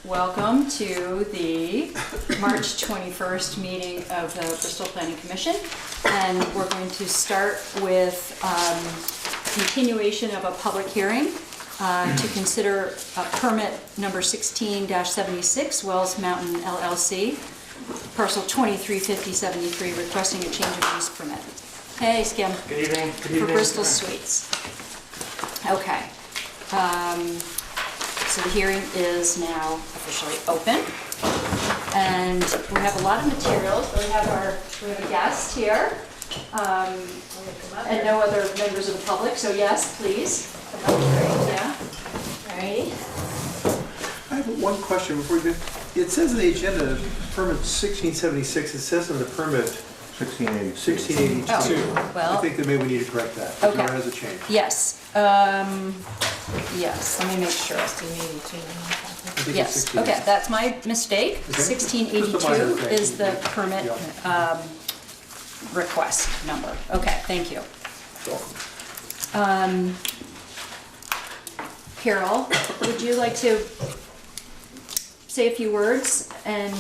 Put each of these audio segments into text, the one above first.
Welcome to the March 21st meeting of the Bristol Planning Commission. And we're going to start with continuation of a public hearing to consider permit number 16-76, Wells Mountain LLC, parcel 235073, requesting a change of use permit. Hey, Skim. Good evening. For Bristol Suites. Okay. So the hearing is now officially open, and we have a lot of materials. We have a guest here, and no other members of the public. So yes, please. Yeah. All right. I have one question before you. It says in the agenda, permit 1676. It says in the permit 1682. Oh, well, I think that maybe we need to correct that. Okay. There has a change. Yes. Yes. Let me make sure. 1682. Yes. Okay, that's my mistake. Okay. 1682 is the permit request number. Okay, thank you. Carol, would you like to say a few words? And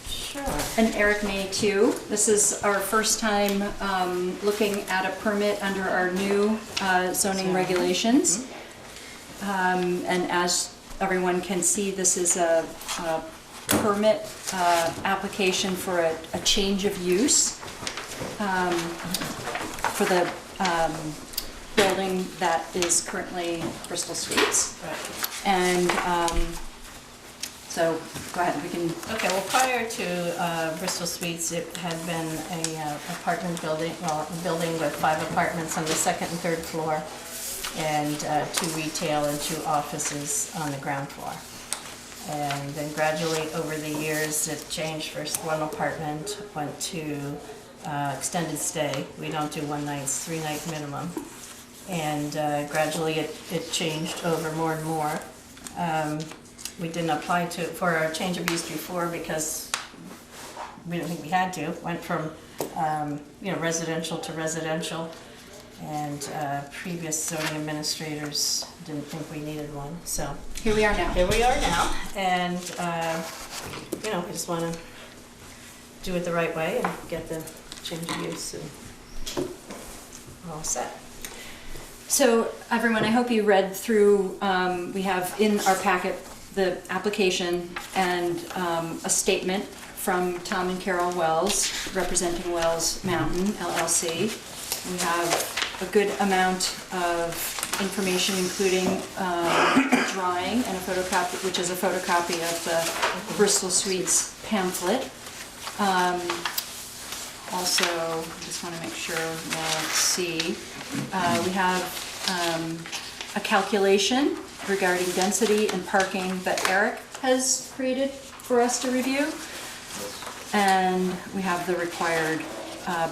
Sure. And Eric may too. This is our first time looking at a permit under our new zoning regulations. And as everyone can see, this is a permit application for a change of use for the building that is currently Bristol Suites. Right. And so, go ahead, we can... Okay, well, prior to Bristol Suites, it had been a apartment building, well, a building with 5 apartments on the 2nd and 3rd floor, and 2 retail and 2 offices on the ground floor. And then gradually over the years, it changed. First 1 apartment went to extended stay. We don't do 1 night, it's 3-night minimum. And gradually it changed over more and more. We didn't apply for our change of use before because we didn't think we had to. Went from residential to residential, and previous zoning administrators didn't think we needed one. So Here we are now. here we are now, and we just want to do it the right way and get the change of use and we're all set. So everyone, I hope you read through, we have in our packet the application and a statement from Tom and Carol Wells, representing Wells Mountain LLC. We have a good amount of information, including a drawing and a photocopy, which is a photocopy of the Bristol Suites pamphlet. Also, just want to make sure, let's see, we have a calculation regarding density and parking that Eric has created for us to review. And we have the required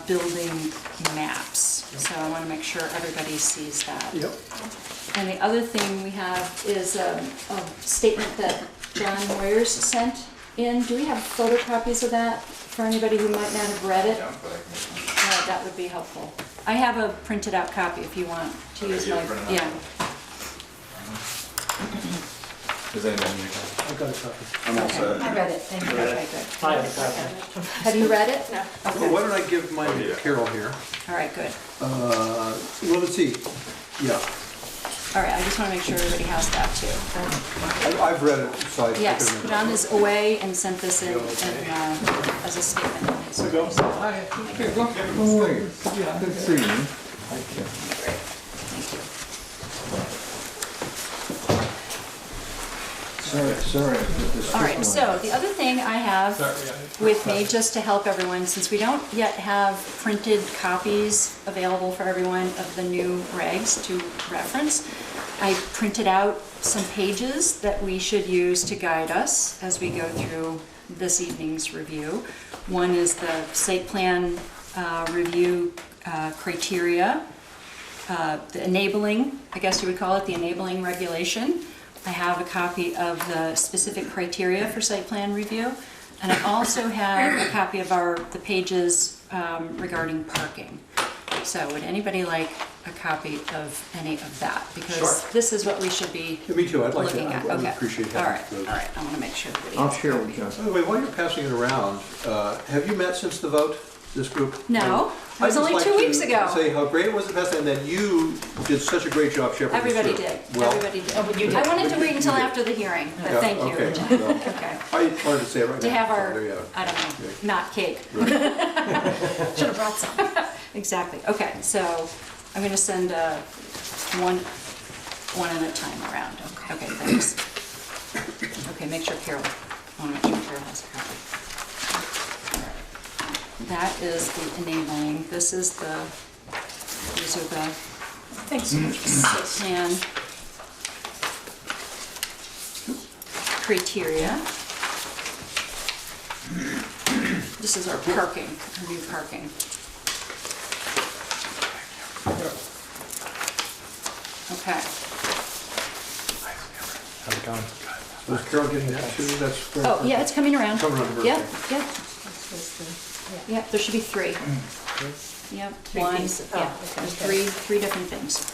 building maps. So I want to make sure everybody sees that. Yep. And the other thing we have is a statement that John Moyers sent in. Do we have photocopies of that for anybody who might not have read it? That would be helpful. I have a printed out copy if you want to use my, yeah. Does anybody need a copy? I've got a copy. I'm all set. I read it, thank you. Okay, good. I have a copy. Have you read it? No. Okay. Why don't I give mine to Carol here? All right, good. Well, let's see. Yeah, All right, I just want to make sure everybody has that too. I've read it, so I Yes, took it in. John is away and sent this in as a statement. So go. Hi. Here, go. Oh, wait. Yeah, good seeing you. Thank you. Great, thank you. Sorry. All right, so the other thing I have with me, just to help everyone, since we don't yet have printed copies available for everyone of the new regs to reference, I printed out some pages that we should use to guide us as we go through this evening's review. One is the site plan review criteria, the enabling, I guess you would call it the enabling regulation. I have a copy of the specific criteria for site plan review, and I also have a copy of the pages regarding parking. So would anybody like a copy of any of that, because Sure. this is what we should be Yeah, me too, I'd like to, looking I at. would Okay. appreciate All having right, those. all right, I want to make sure everybody I'll has a share copy. with Justin. By the way, while you're passing it around, have you met since the vote, this group? No, it was I'd only just 2 like weeks to ago. say how great it was the past, and that you did such a great job shepherding this Everybody through. did, Well, everybody did. Oh, but you did. I wanted to But wait you until did. after the hearing, but Yeah, thank you. okay, Jen. well, Okay. I wanted to say it right now. To have so our, there you have it. I don't know, Okay. not cake. Should have brought some. Exactly, okay, so I'm gonna send one at a time around. Okay, thanks. Okay, make sure Carol, I wanna make sure Carol has a copy. That is the enabling, this is the, these are the Thanks so much. site plan criteria. This is our parking, our new parking. Okay, How's it going? Was Carol getting that too? That's very oh, yeah, it's coming around. Coming around the Yep, birthday. yep, yep, there should be 3. Yep, Three one, pieces. Oh, yeah, okay. there's three different things.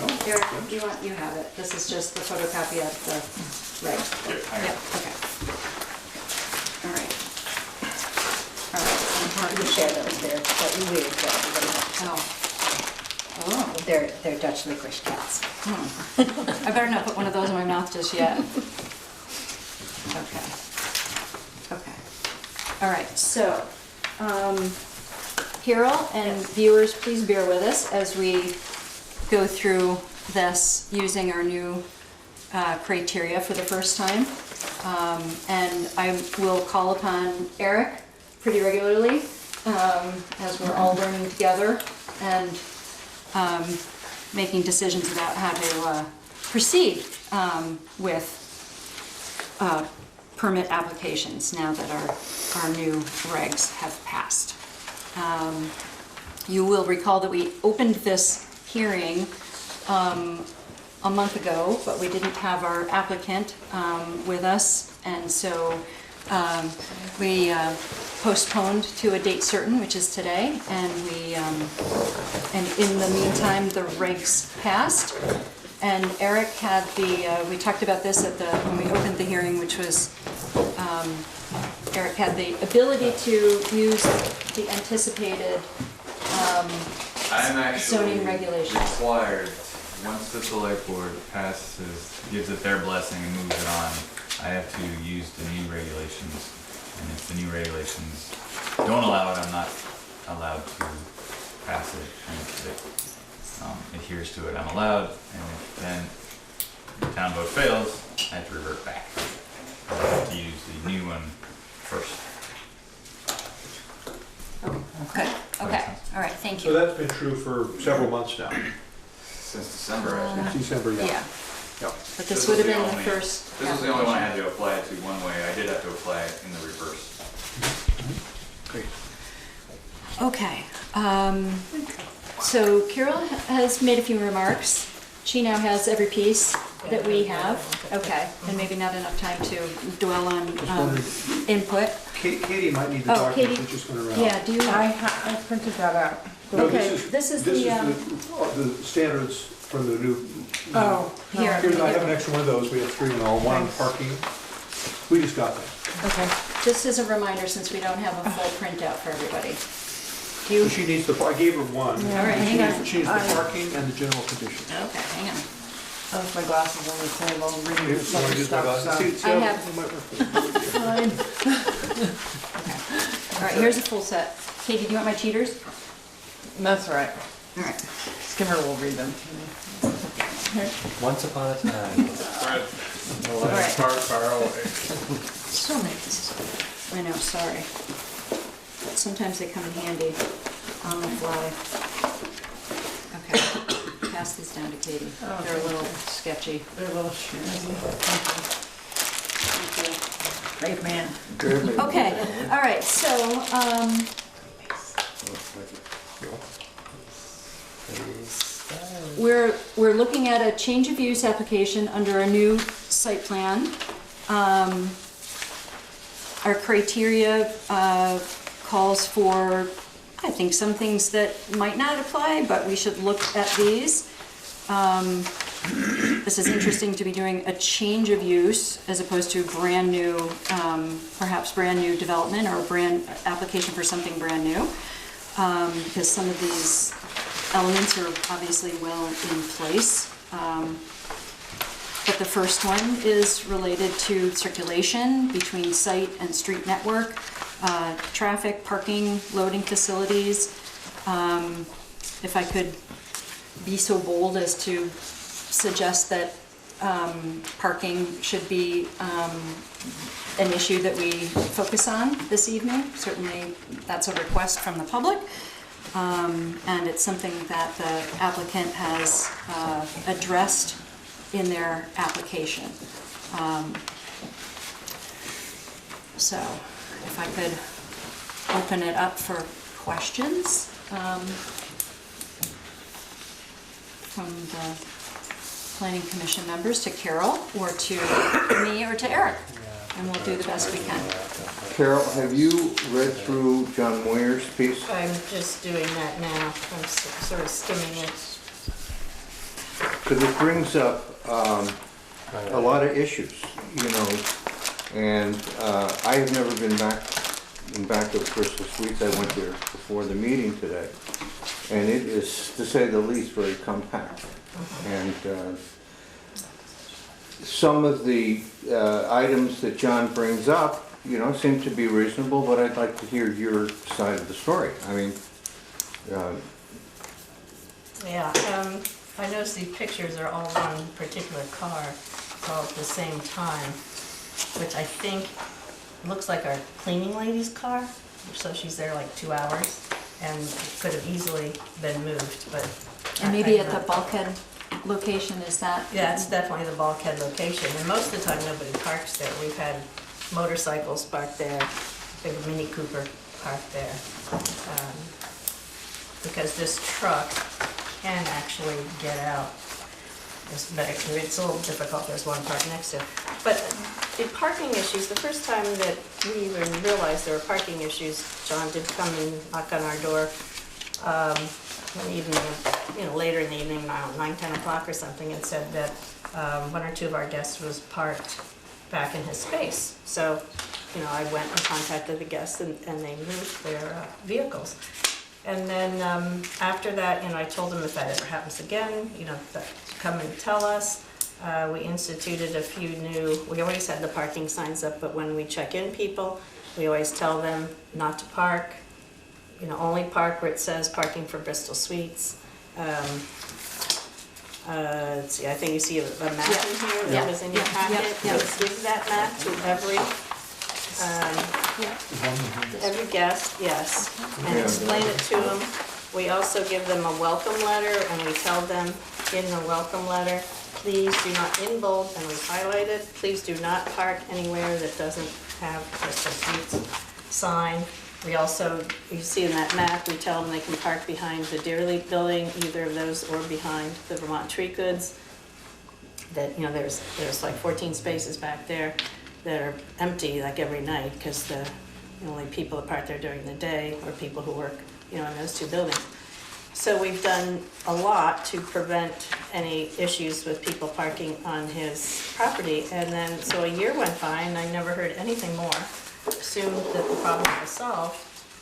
Oh, Eric, you have it, this is just the photocopy of the, right, yep, okay. All right. All right, You can share those there, but you weird, but everybody knows. oh. Oh. They're Dutch licorice cats. I better not put one of those in my mouth just yet. Okay. Okay. All right, so, Carol and viewers, please bear with us as we go through this using our new criteria for the first time. And I will call upon Eric pretty regularly as we're all learning together and making decisions about how to proceed with permit applications now that our new regs have passed. You will recall that we opened this hearing a month ago, but we didn't have our applicant with us, and so we postponed to a date certain, which is today, and and in the meantime, the regs passed. And Eric had we talked about this when we opened the hearing, which was, Eric had the ability to use the anticipated I'm actually zoning regulations. required, once the select board passes, gives it their blessing and moves it on, I have to use the new regulations. And if the new regulations don't allow it, I'm not allowed to pass it. And if it adheres to it, I'm allowed. And if then the town vote fails, I have to revert back. I have to use the new one first. Okay, okay, all right, thank So you. that's been true for several months now, Since December, actually. since December, yeah. Yeah, Yeah. but this would have was been the the only- first This was the only one I application. had to apply it to one way. I did have to apply it in the reverse. Great. Okay, so Carol has made a few remarks. She now has every piece that we have. Okay, and maybe not enough time to dwell on wondering- input. Katie might need the Oh, document Katie. that just went around. Yeah, do you? I printed that out. No, Okay, this is the, the standards from the new. Oh, here. Here's, I have an extra one of those, we have 3 in all, one on parking. We just got that. okay. Just as a reminder, since we don't have a full printout for everybody. Do So you? she needs I gave her one. All right, hang on. She needs the parking and the general conditions. Okay, hang on. That was my glasses on the table, I'm reading You this wanna other use my stuff, glasses? so. See, I have- it might work for you. All right, here's a full set. Katie, do you want my cheaters? That's right. All right. Skimmer will read them. Once upon a time. All right. Far away. So many pieces. I know, sorry. But sometimes they come in handy on the fly. Okay, pass these down to Katie. They're a little sketchy. They're a little snazzy. Thank you. Great man. Okay, all right, so, we're looking at a change of use application under a new site plan. Our criteria calls for I think some things that might not apply, but we should look at these. This is interesting to be doing a change of use as opposed to brand new, perhaps brand new development or brand application for something brand new. Because some of these elements are obviously well in place. But the first one is related to circulation between site and street network, traffic, parking, loading facilities. If I could be so bold as to suggest that parking should be an issue that we focus on this evening. Certainly that's a request from the public, and it's something that the applicant has addressed in their application. So if I could open it up for questions from the Planning Commission members to Carol or to me or to Eric, and we'll do the best we can. Carol, have you read through John Moyer's piece? I'm just doing that now. I'm sort of skimming it. Because it brings up a lot of issues, you know, and I have never been back of Bristol Suites. I went there before the meeting today, and it is, to say the least, very compact. And some of the items that John brings up, you know, seem to be reasonable, but I'd like to hear your side of the story. I mean, Yeah, I noticed these pictures are all one particular car, all at the same time, which I think looks like our cleaning lady's car. So she's there like 2 hours and could have easily been moved, but. And maybe at the bulkhead location, is that? Yeah, it's definitely the bulkhead location, and most of the time nobody parks there. We've had motorcycles parked there, big Mini Cooper parked there. Because this truck can actually get out. It's a little difficult, there's one parked next to it. But the parking issues, the first time that we even realized there were parking issues, John did come and knock on our door one evening, you know, later in the evening, around 9, 10 o'clock or something, and said that 1 or 2 of our guests was parked back in his space. So, you know, I went and contacted the guests and they moved their vehicles. And then after that, you know, I told them if that ever happens again, you know, come and tell us. We instituted a few new, we always had the parking signs up, but when we check in people, we always tell them not to park. You know, only park where it says parking for Bristol Suites. Let's see, I think you see a map in here that was in your packet. Let's give that map to every guest, yes, and explain it to them. We also give them a welcome letter, and we tell them in the welcome letter, please do not, in bold, and we highlight it, please do not park anywhere that doesn't have Bristol Suites sign. We also, you see in that map, we tell them they can park behind the Deerleaf building, either of those, or behind the Vermont Tree Goods. That, you know, there's like 14 spaces back there that are empty like every night because the only people that park there during the day are people who work, you know, in those 2 buildings. So we've done a lot to prevent any issues with people parking on his property. And then, so a year went by and I never heard anything more. Assumed that the problem was solved.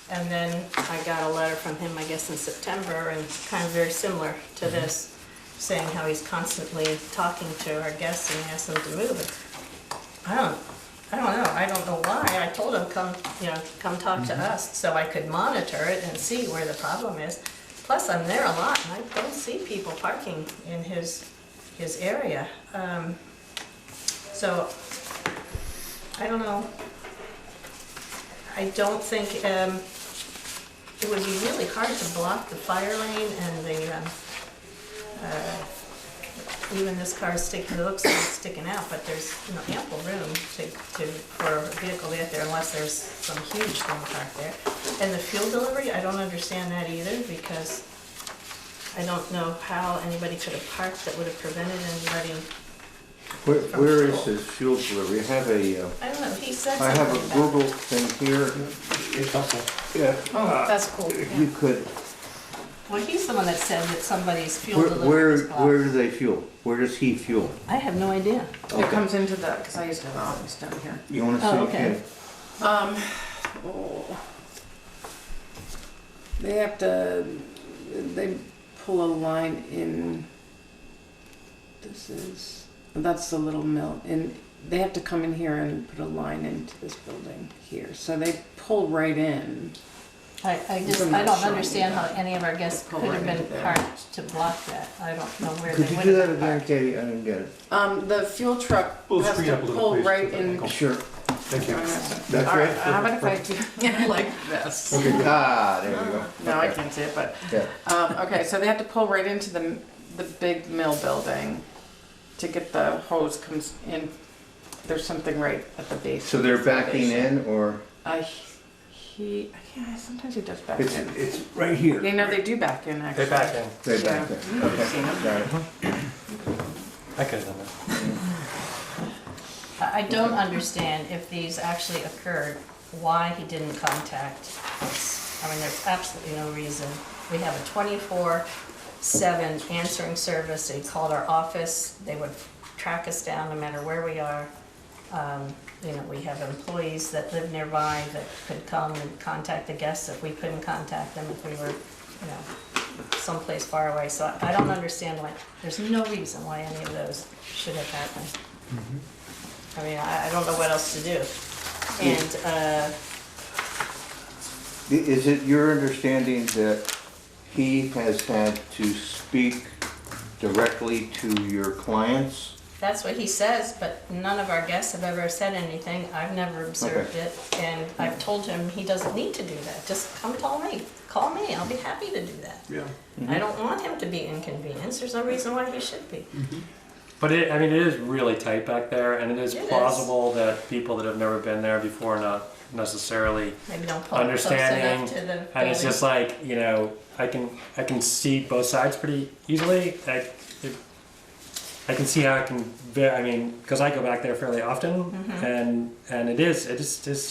And then I got a letter from him, I guess in September, and kind of very similar to this, saying how he's constantly talking to our guests and asking them to move it. I don't know. I don't know why. I told him come talk to us so I could monitor it and see where the problem is. Plus, I'm there a lot and I don't see people parking in his area. So I don't know. I don't think it would be really hard to block the fire lane and the even this car is sticking. It looks like it's sticking out, but there's, you know, ample room for a vehicle to get there unless there's some huge thing parked there. And the fuel delivery, I don't understand that either because I don't know how anybody could have parked that would have prevented anybody Where is his fuel delivery? I have I don't know, he said I have something a about Google it. thing here. It's helpful. Yeah. Oh, that's cool. If yeah. you could, Well, he's the one that said that somebody's fuel where, delivery was blocked. where do they fuel? Where does he fuel? I have no idea. It comes into the, because I used to have an office down here. You wanna see? Oh, okay. They have to, they pull a line in, that's the little mill, and they have to come in here and put a line into this building here. So they pull right in. I I'm not don't sure understand how about any of our guests Pull could have right been into there. parked to block that. I don't know where Could they you would do have that been again, parked. Katie? I didn't get it. The fuel truck We'll has screen up a to little, pull please, right with that in. ankle. Sure. Thank you. That's All right? How about if I do like this? Okay, there we go. No, I Okay. can't see it, but, Yeah. okay, so they have to pull right into the big mill building to get the hose comes in. There's something right at the base. So of they're the backing foundation. in, or? Yeah, sometimes he does back It's, in. it's right here. You know, they do back in, actually. They back in. They back Yeah. in. Okay, Seen 'em. got it. I could have done that. I don't understand if these actually occurred, why he didn't contact us. I mean, there's absolutely no reason. We have a 24/7 answering service. They called our office. They would track us down no matter where we are. You know, we have employees that live nearby that could come and contact the guests if we couldn't contact them if we were, you know, someplace far away. So I don't understand why, there's no reason why any of those should have happened. I mean, I don't know what else to do. And, Is it your understanding that he has had to speak directly to your clients? that's what he says, but none of our guests have ever said anything. I've never observed it, and I've told him he doesn't need to do that. Just come call me, I'll be happy to do that. Yeah. I don't want him to be inconvenienced, there's no reason why he should be. But it, I mean, it is really tight back there, and it is It is. plausible that people that have never been there before not necessarily Maybe don't pull it close understanding. enough to the And it's building. just like, you know, I can see both sides pretty easily. I can see how it can. I mean, because I go back there fairly often, and it's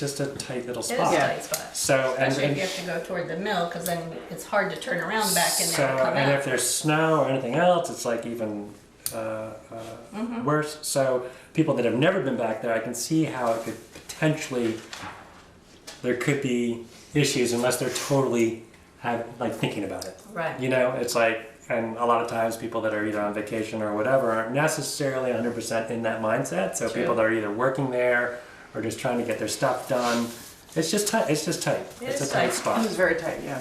just a tight little It is a spot. tight spot. So Especially if and you have to go toward the mill, because then it's hard to turn around back in so there and come and out. if there's snow or anything else, it's like even worse. So people that have never been back there, I can see how it could potentially there could be issues unless they're totally thinking about it. Right. You know, it's like, and a lot of times people that are either on vacation or whatever aren't necessarily 100% in that mindset. So True. people that are either working there or just trying to get their stuff done. It's just tight. It's just tight. It It's is a tight tight. It spot. was very tight, yeah.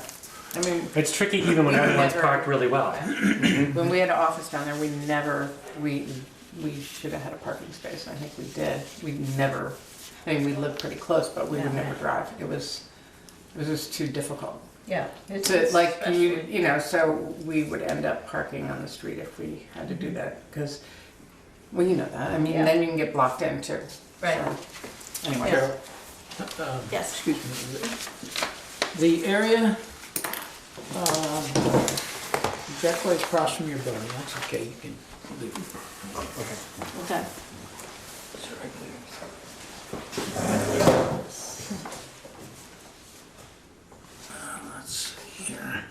I mean, It's tricky even when everyone's Never- parked really well. when we had an office down there, we should have had a parking space, and I think we did. We never, I mean, we lived pretty close, but we would Yeah. never drive. It was just too difficult. Yeah. It's To, like, especially- you know, so we would end up parking on the street if we had to do that, because, well, you know that. I mean, Yeah. then you can get blocked in too. Right. So, anyway. Yeah. Yes. Excuse me. The area directly across from your building, that's okay, you can leave. Okay. Let's see here.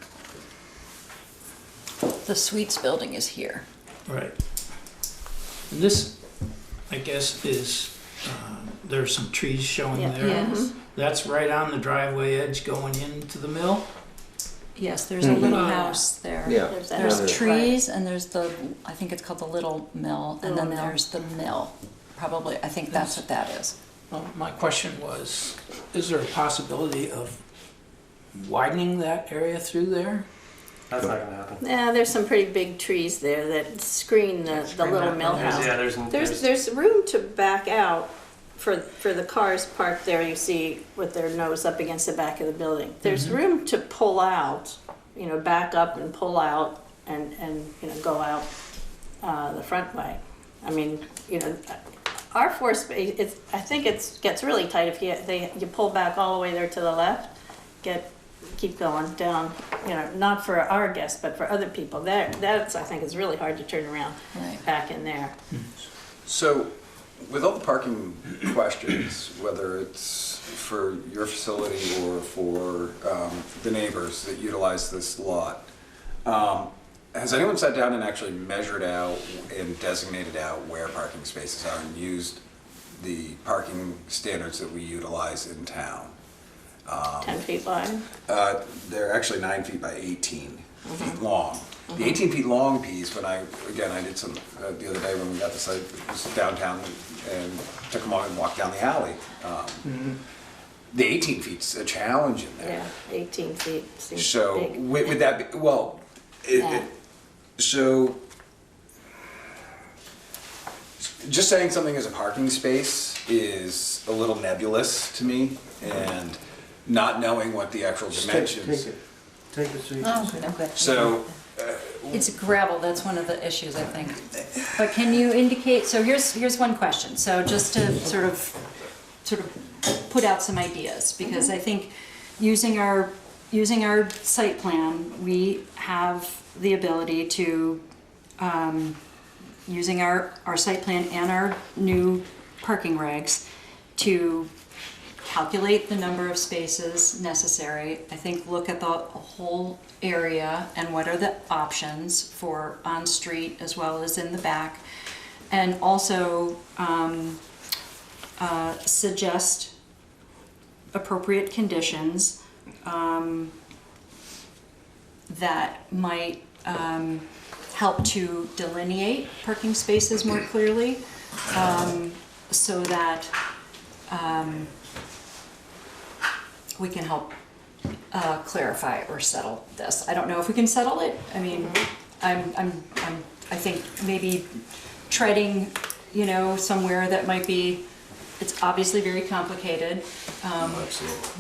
The Suites building is here. Right. And this, I guess, is, there's some trees showing Yeah. there. Yes. That's right on the driveway edge going into the mill. Yes, there's a little Mhm. house there. Yeah. There's that. There's Right. trees and there's the, I think it's called the Little Mill, and then Little Mill. there's the mill. Probably, I think that's what that is. Well, my question was, is there a possibility of widening that area through there? That's not gonna happen. Yeah, there's some pretty big trees there that screen the little that mill building. house. There's There's room to back out for the cars parked there, you see, with their nose up against the back of the building. There's room to pull out, you know, back up and pull out and you know, go out the front way. I mean, you know, our floor space, I think it gets really tight if you pull back all the way there to the left, keep going down, you know, not for our guests, but for other people. That's, I think, is really hard to turn around Right. back in there. So, with all the parking questions, whether it's for your facility or for the neighbors that utilize this lot, has anyone sat down and actually measured out and designated out where parking spaces are and used the parking standards that we utilize in town? 10 feet wide. They're actually 9 feet by 18 feet long. The 18 feet long piece, when I did some, the other day when we got the site, was downtown and took them on and walked down the alley. The 18 feet's a challenge in there. Yeah, 18 feet seems So, big. would that be, well, so, just saying something is a parking space is a little nebulous to me, and not knowing what the actual dimensions. Take it so you Oh, can see. okay. So, It's gravel, that's one of the issues, I think. But can you indicate, so here's one question, so just to sort of put out some ideas, because I think using our site plan, we have the ability to, using our site plan and our new parking regs, to calculate the number of spaces necessary. I think look at the whole area and what are the options for on-street as well as in the back. And also suggest appropriate conditions that might help to delineate parking spaces more clearly, so that we can help clarify or settle this. I don't know if we can settle it. I mean, I think maybe treading, somewhere that might be, it's obviously very complicated.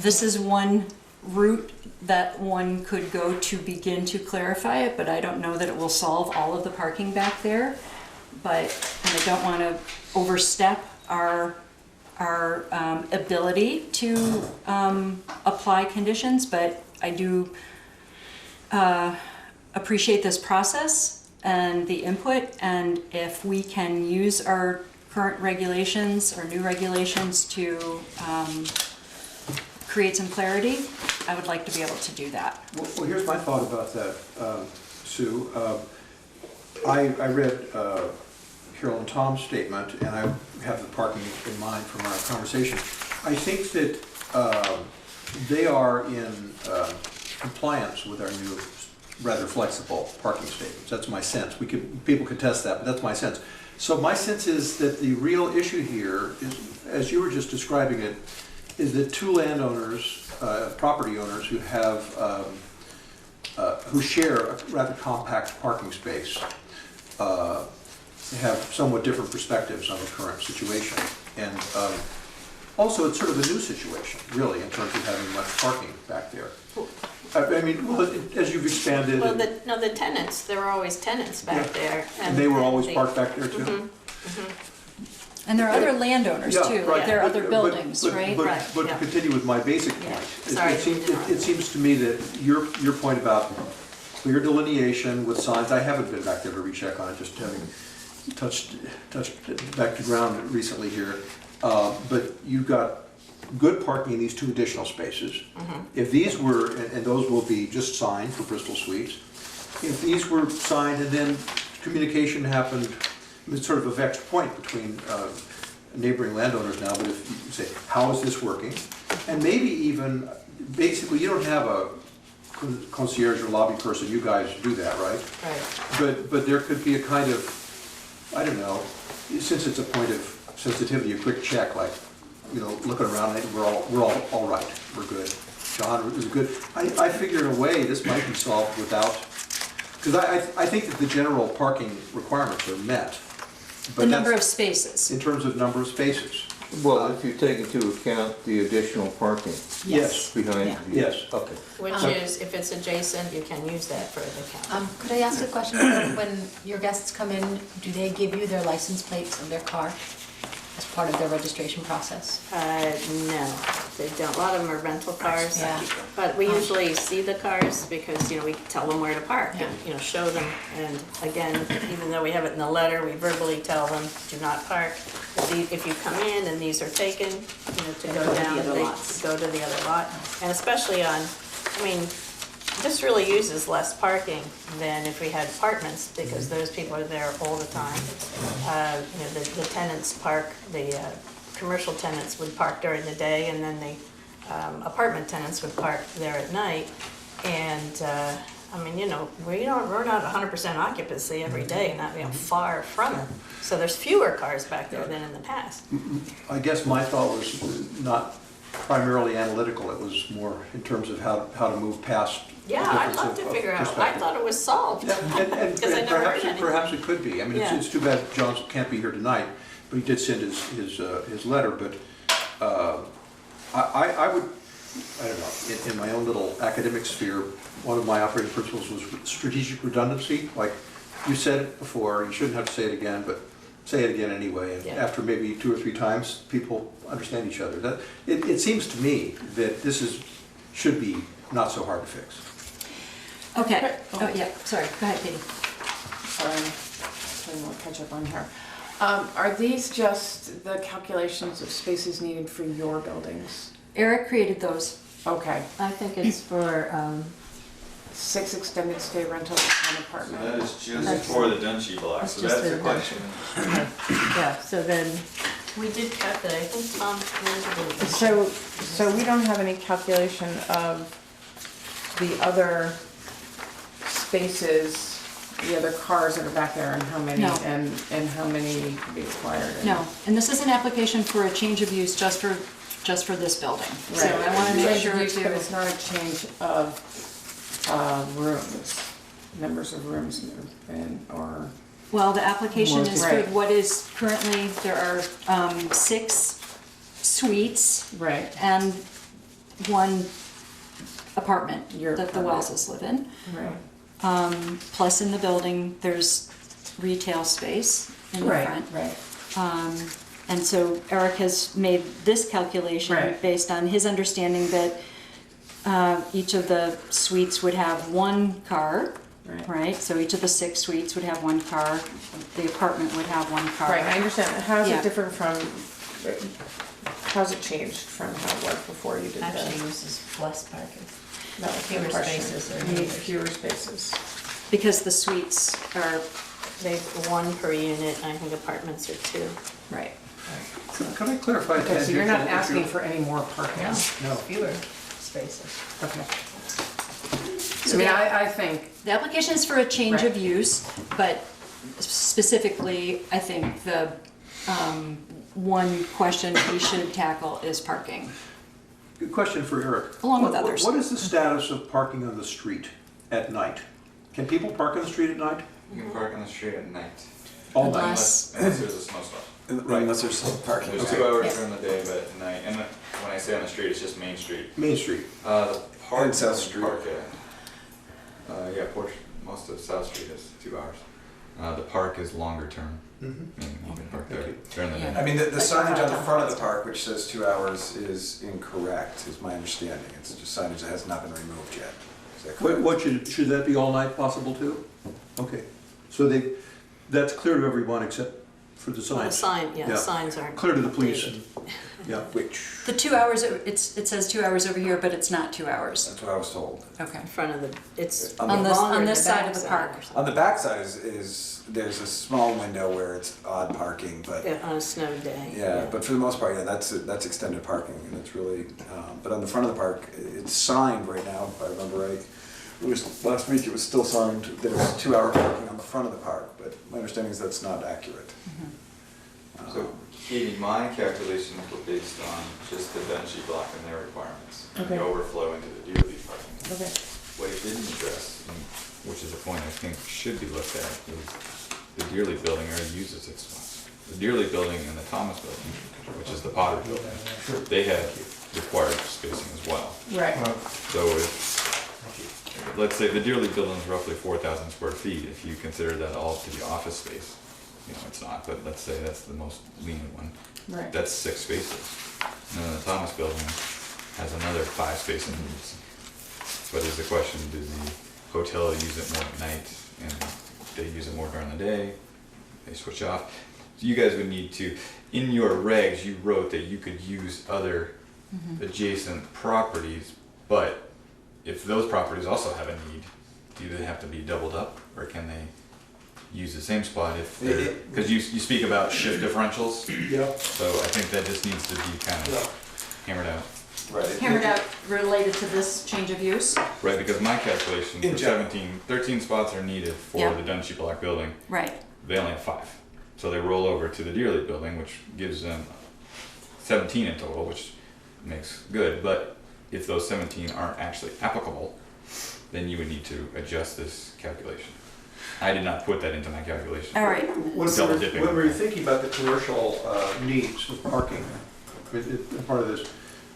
This is one route that one could go to begin to clarify it, but I don't know that it will solve all of the parking back there. And I don't want to overstep our ability to apply conditions, but I do appreciate this process and the input, and if we can use our current regulations or new regulations to create some clarity, I would like to be able to do that. Well, here's my thought about that, Sue. I read Carol and Tom's statement, and I have the parking in mind from our conversation. I think that they are in compliance with our new, rather flexible parking statements. That's my sense. People could test that, but that's my sense. So my sense is that the real issue here is, as you were just describing it, is that two landowners, property owners who have, who share a rather compact parking space, have somewhat different perspectives on the current situation. And also, it's sort of a new situation, really, in terms of having much parking back there. I mean, well, as you've expanded. Well, the tenants, there were always tenants back there. And they were always parked back there too? And there are other landowners Yeah, too, right. like there are other buildings, But- right? but- Right. But to yeah. continue with my basic Yeah. point, Sorry. it seems to me that your point about clear delineation with signs, I haven't been back there to recheck on it, just having touched back to ground recently here. But you've got good parking in these two additional spaces. If these were, and those will be just signed for Bristol Suites, if these were signed and then communication happened, it's sort of a vexed point between neighboring landowners now, but if you say, how is this working? And maybe even, basically, you don't have a concierge or lobby person, you guys do that, right? Right. But there could be a kind of, I don't know, since it's a point of sensitivity, a quick check, like, looking around, and we're all right, we're good. John is good. I figure in a way this might be solved without, because I think that the general parking requirements are met. But The number of that's spaces. in terms of number of spaces. Well, if you take into account the additional parking Yes. behind Yeah. you. Yes. Okay. Which is, if it's adjacent, you can use that for the count. Could I ask a question? When your guests come in, do they give you their license plates of their car? as part of their registration process? No, they don't. A lot of them are rental cars. Yeah. But we usually see the cars because, we tell them where to park and, show them. And again, even though we have it in the letter, we verbally tell them, do not park. If you come in and these are taken, to go down, they go to the other lot. And especially this really uses less parking than if we had apartments, because those people are there all the time. The tenants park, the commercial tenants would park during the day, and then the apartment tenants would park there at night. And, we're not 100% occupancy every day, not far from it. So there's fewer cars back there than in the past. I guess my thought was not primarily analytical, it was more in terms of how to move past. Yeah, the I'd difference love to of figure out. I perspective. thought it was solved. And Because I never heard anything. perhaps it could be. I mean, Yeah. it's too bad John can't be here tonight, but he did send his letter. But I would, I don't know, in my own little academic sphere, one of my operating principles was strategic redundancy. Like you said it before, you shouldn't have to say it again, but say it again anyway. And Yeah. after maybe 2 or 3 times, people understand each other. It seems to me that this should be not so hard to fix. Okay, oh, yeah, sorry, go ahead, Katie. Sorry, playing more catch up on here. Are these just the calculations of spaces needed for your buildings? Eric created those. Okay, I think it's for, 6 extended stay rentals and apartment. That is just for the Dunshee block, That's so just that's for the the question. yeah, so then, We did calculate, I think Tom, where is it? So we don't have any calculation of the other spaces, the other cars that are back there and how many, No. and how many required? No, and this is an application for a change of use just for this building. So I want to make Change sure of use, but to, it's not a change of rooms, numbers of rooms or, well, the application is for Right. what is currently, there are 6 suites right, and 1 apartment Your that the apartment. Wellses live in. right. Plus in the building, there's retail space in the front. Right, And so Eric has made this calculation Right. based on his understanding that each of the suites would have 1 car, right. right? So each of the 6 suites would have 1 car, the apartment would have 1 car. Right, I understand. How's Yeah. it different from, how's it changed from how it was before you did that? actually uses less parking. That was the fewer question. spaces or Need neighbors. fewer spaces. Because the suites are, They've 1 per unit, I think apartments are 2. right. Can I clarify? Okay, so you're not Ted, asking for any more parking? No, No. fewer spaces. Okay. So I mean, the- I think, The application is for a change of Right. use, but specifically, I think the one question we should tackle is parking. Good question for Eric. Along with What- others. What is the status of parking on the street at night? Can people park on the street at night? You can park on the street at night, All night? Unless- unless there's a snowstorm. Right. Unless there's parking. There's Okay. 2 hours Yeah. during the day, but at night, and when I say on the street, it's just Main Street. Main Street. The park And South doesn't Street. park yeah, most of South Street is 2 hours. The park is longer term. Mhm. Meaning you can park there Okay. during the Yeah. day. I mean, the Like signage on the the front of the park, which says 2 hours, is incorrect, is my understanding. It's just signage that has not been removed yet. Is that correct? What should that be all night possible too? Okay, so that's clear to everyone except for the Well, the signs. sign, Yeah. the signs aren't. Clear to the police and, yeah. Which, The 2 hours, it says 2 hours over here, but it's not 2 hours. that's what I was told. Okay. In front of the, it's On this- longer on in this the side of the backside park. or something. On the backside is there's a small window where it's odd parking, but Yeah, on a snow day. yeah, but for the most part, yeah, that's extended parking, and it's really, but on the front of the park, it's signed right now, if I remember right. It was, last week it was still signed that it was 2 hour parking on the front of the park, but my understanding is that's not accurate. So, Katie, my calculations were based on just the Dunshee block and their requirements. And Okay. the overflow into the Deerleaf parking. okay. What it didn't address, and which is a point I think should be looked at, is the Deerleaf building already uses its spots. The Deerleaf building and the Thomas building, which is the Potter building, they have required spacing as well. Right, So let's say the Deerleaf building is roughly 4,000 square feet, if you consider that all to be office space. it's not, but let's say that's the most lenient one. Right. That's 6 spaces. And then the Thomas building has another 5 spaces. But is the question, does the hotel use it more at night and they use it more during the day? They switch off. So you guys would need to, in your regs, you wrote that you could use other adjacent properties, but if those properties also have a need, do they have to be doubled up, or can they use the same spot if they're, because you speak about shift differentials, Yeah. so I think that just needs to be kind of hammered out. Right. Hammered out related to this change of use? Right, because my calculation In for general. 13 spots are needed for Yeah. the Dunshee Block building. Right. They only have 5. So they roll over to the Deerley building, which gives them 17 in total, which makes good. But if those 17 aren't actually applicable, then you would need to adjust this calculation. I did not put that into my calculation. All right. Double dipping. When we're thinking about the commercial needs of parking, part of this,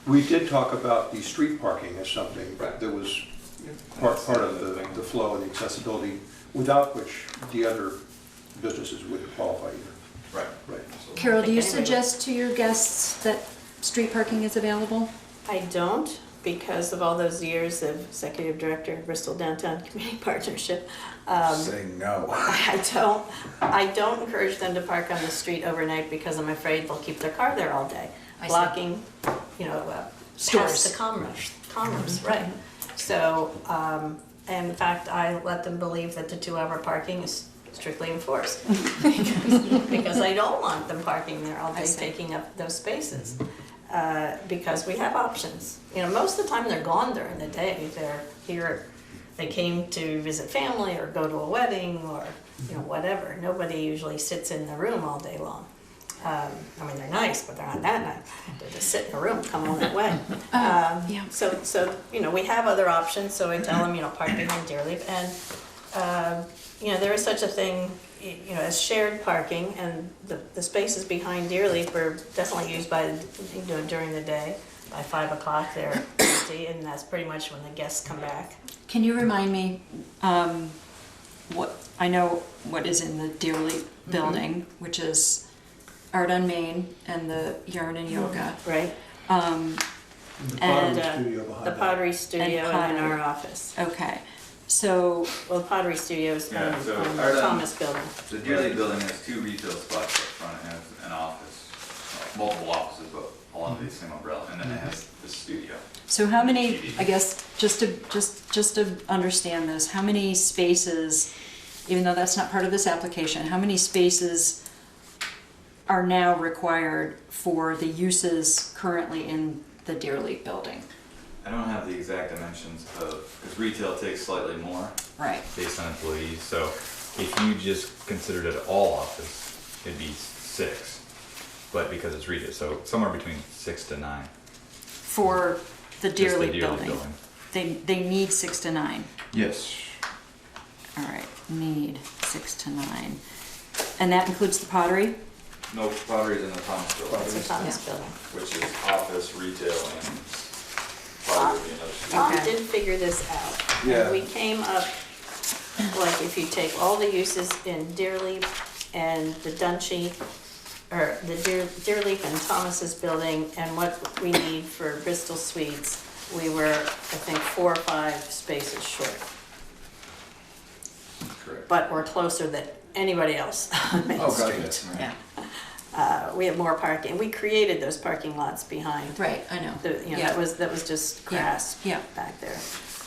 we did talk about the street parking as something that was part of the flow and the accessibility, without which the other businesses wouldn't qualify either. Right. Right. Carol, do you Anyway. suggest to your guests that street parking is available? I don't, because of all those years of executive director of Bristol Downtown Community Partnership. Say no. I don't encourage them to park on the street overnight because I'm afraid they'll keep their car there all day, I see. blocking, Stores. past the commerce, right. So, in fact, I let them believe that the 2-hour parking is strictly enforced. Because I don't want them parking there all I day, see. taking up those spaces. Because we have options. Most of the time they're gone during the day. They're here, they came to visit family or go to a wedding or, whatever. Nobody usually sits in the room all day long. They're nice, but they're not that nice. They just sit in a room, come on that way. Yeah. So, we have other options, so I tell them, parking in Deerleaf. And, there is such a thing, as shared parking, and the spaces behind Deerleaf are definitely used by, during the day. By 5 o'clock, they're empty, and that's pretty much when the guests come back. Can you remind me, I know what is in the Deerleaf building, which is Art on Main and the Yarn and Yoga. Right? And the And, pottery studio behind The that. pottery studio and then pottery. our office. Okay, so, Well, the pottery studio is Yeah, on so on our- the Thomas building. The Deerley building has 2 retail spots up front. It has an office, multiple offices, but all under the same umbrella, and then it has the studio. so how many, I guess, just to understand this, how many spaces, even though that's not part of this application, how many spaces are now required for the uses currently in the Deerleaf building? I don't have the exact dimensions because retail takes slightly more Right. based on employees. So if you just considered it all office, it'd be 6. But because it's retail, so somewhere between 6 to 9. For the Just the Deerleaf Deerleaf building? They need 6 to 9. Yes. All right, need 6 to 9. And that includes the pottery? No, pottery's in the Thomas building, It's the Thomas Yeah. building. which is office, retail, and pottery would be another. Tom Okay. did figure this out. Yeah. And we came up, like, if you take all the uses in Deerleaf and the Dunshee, or the Deerleaf and Thomas's building, and what we need for Bristol Suites, we were, I think, 4 or 5 spaces short. Correct. But we're closer than anybody else on Main Oh, Street. gotcha. Yeah. We have more parking. We created those parking lots behind. Right, I know. That was just grass Yeah. back there.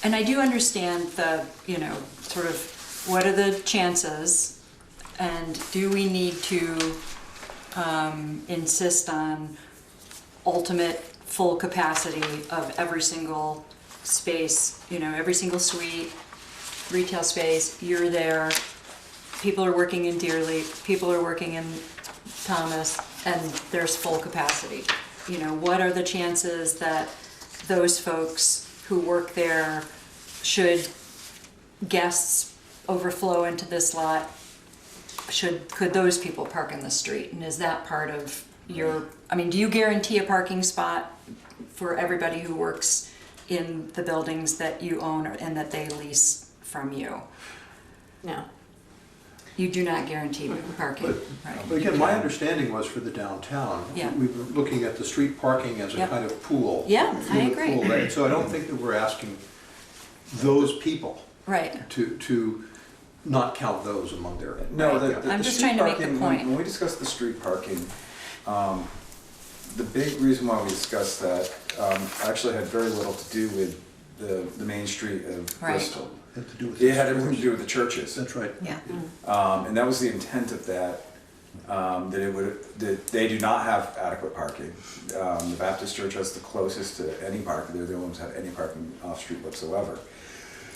And I do understand the, sort of, what are the chances? And do we need to insist on ultimate full capacity of every single space, every single suite, retail space, you're there, people are working in Deerleaf, people are working in Thomas, and there's full capacity. What are the chances that those folks who work there, should guests overflow into this lot, could those people park in the street? And is that part of your, do you guarantee a parking spot for everybody who works in the buildings that you own and that they lease from you? No. You do not guarantee parking, But right? But again, my understanding was for the downtown, Yeah. we were looking at the street parking as a Yep. kind of pool. Yeah, I fluid agree. pool, right? So I don't think that we're asking those people Right. to not count those among their. No, I'm the just street trying to make the parking, point. when we discussed the street parking, the big reason why we discussed that, actually had very little to do with the main street of Right. Bristol. Had to do with. It had everything to do with the churches. That's right. Yeah. And that was the intent of that, that they do not have adequate parking. The Baptist church has the closest to any parking, they're the only ones that have any parking off-street whatsoever.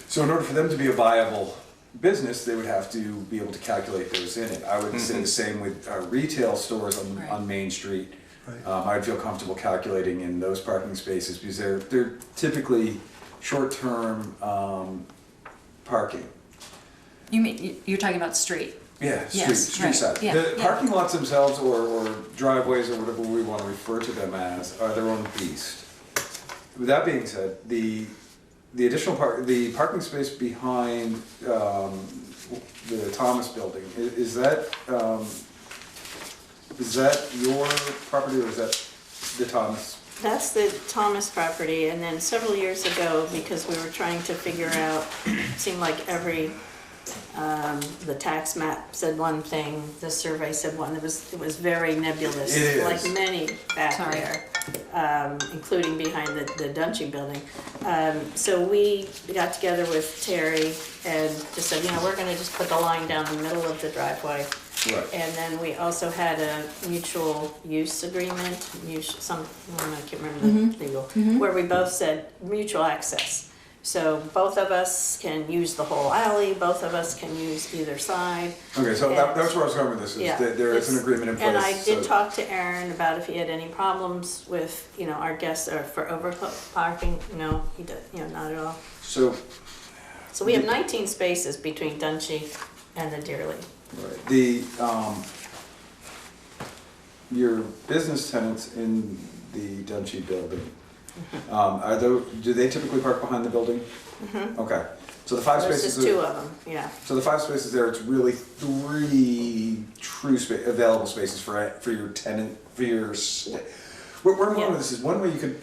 So in order for them to be a viable business, they would have to be able to calculate those in it. I would say the same with retail stores Right. on Main Street. Right. I'd feel comfortable calculating in those parking spaces because they're typically short-term parking. You mean, you're talking about street? Yeah, Yes, street right, side. yeah, The yeah. parking lots themselves or driveways or whatever we want to refer to them as are their own beast. With that being said, the additional the parking space behind the Thomas building, is that your property or is that the Thomas? That's the Thomas property, and then several years ago, because we were trying to figure out, it seemed like the tax map said one thing, the survey said one, it was very nebulous. It is. Like many back Sorry. there, including behind the Dungy building. So we got together with Terry and just said, we're gonna just put the line down the middle of the driveway. Right. And then we also had a mutual use agreement, I can't remember the legal, where we both said mutual access. So both of us can use the whole alley, both of us can use either side. Okay, so And- that's where I was going with this, is Yeah, that there is an it's- agreement in place. And I did so- talk to Aaron about if he had any problems with, our guests or for overflow parking. No, he did, not at all. So, So we have 19 spaces between Dungy and the Deerly. right, your business tenants in the Dungy building, do they typically park behind the building? Okay, so the five There's spaces. just two of them, yeah. So the 5 spaces there, it's really 3 true available spaces for your tenant, for your, where I'm going with this is, one way you could,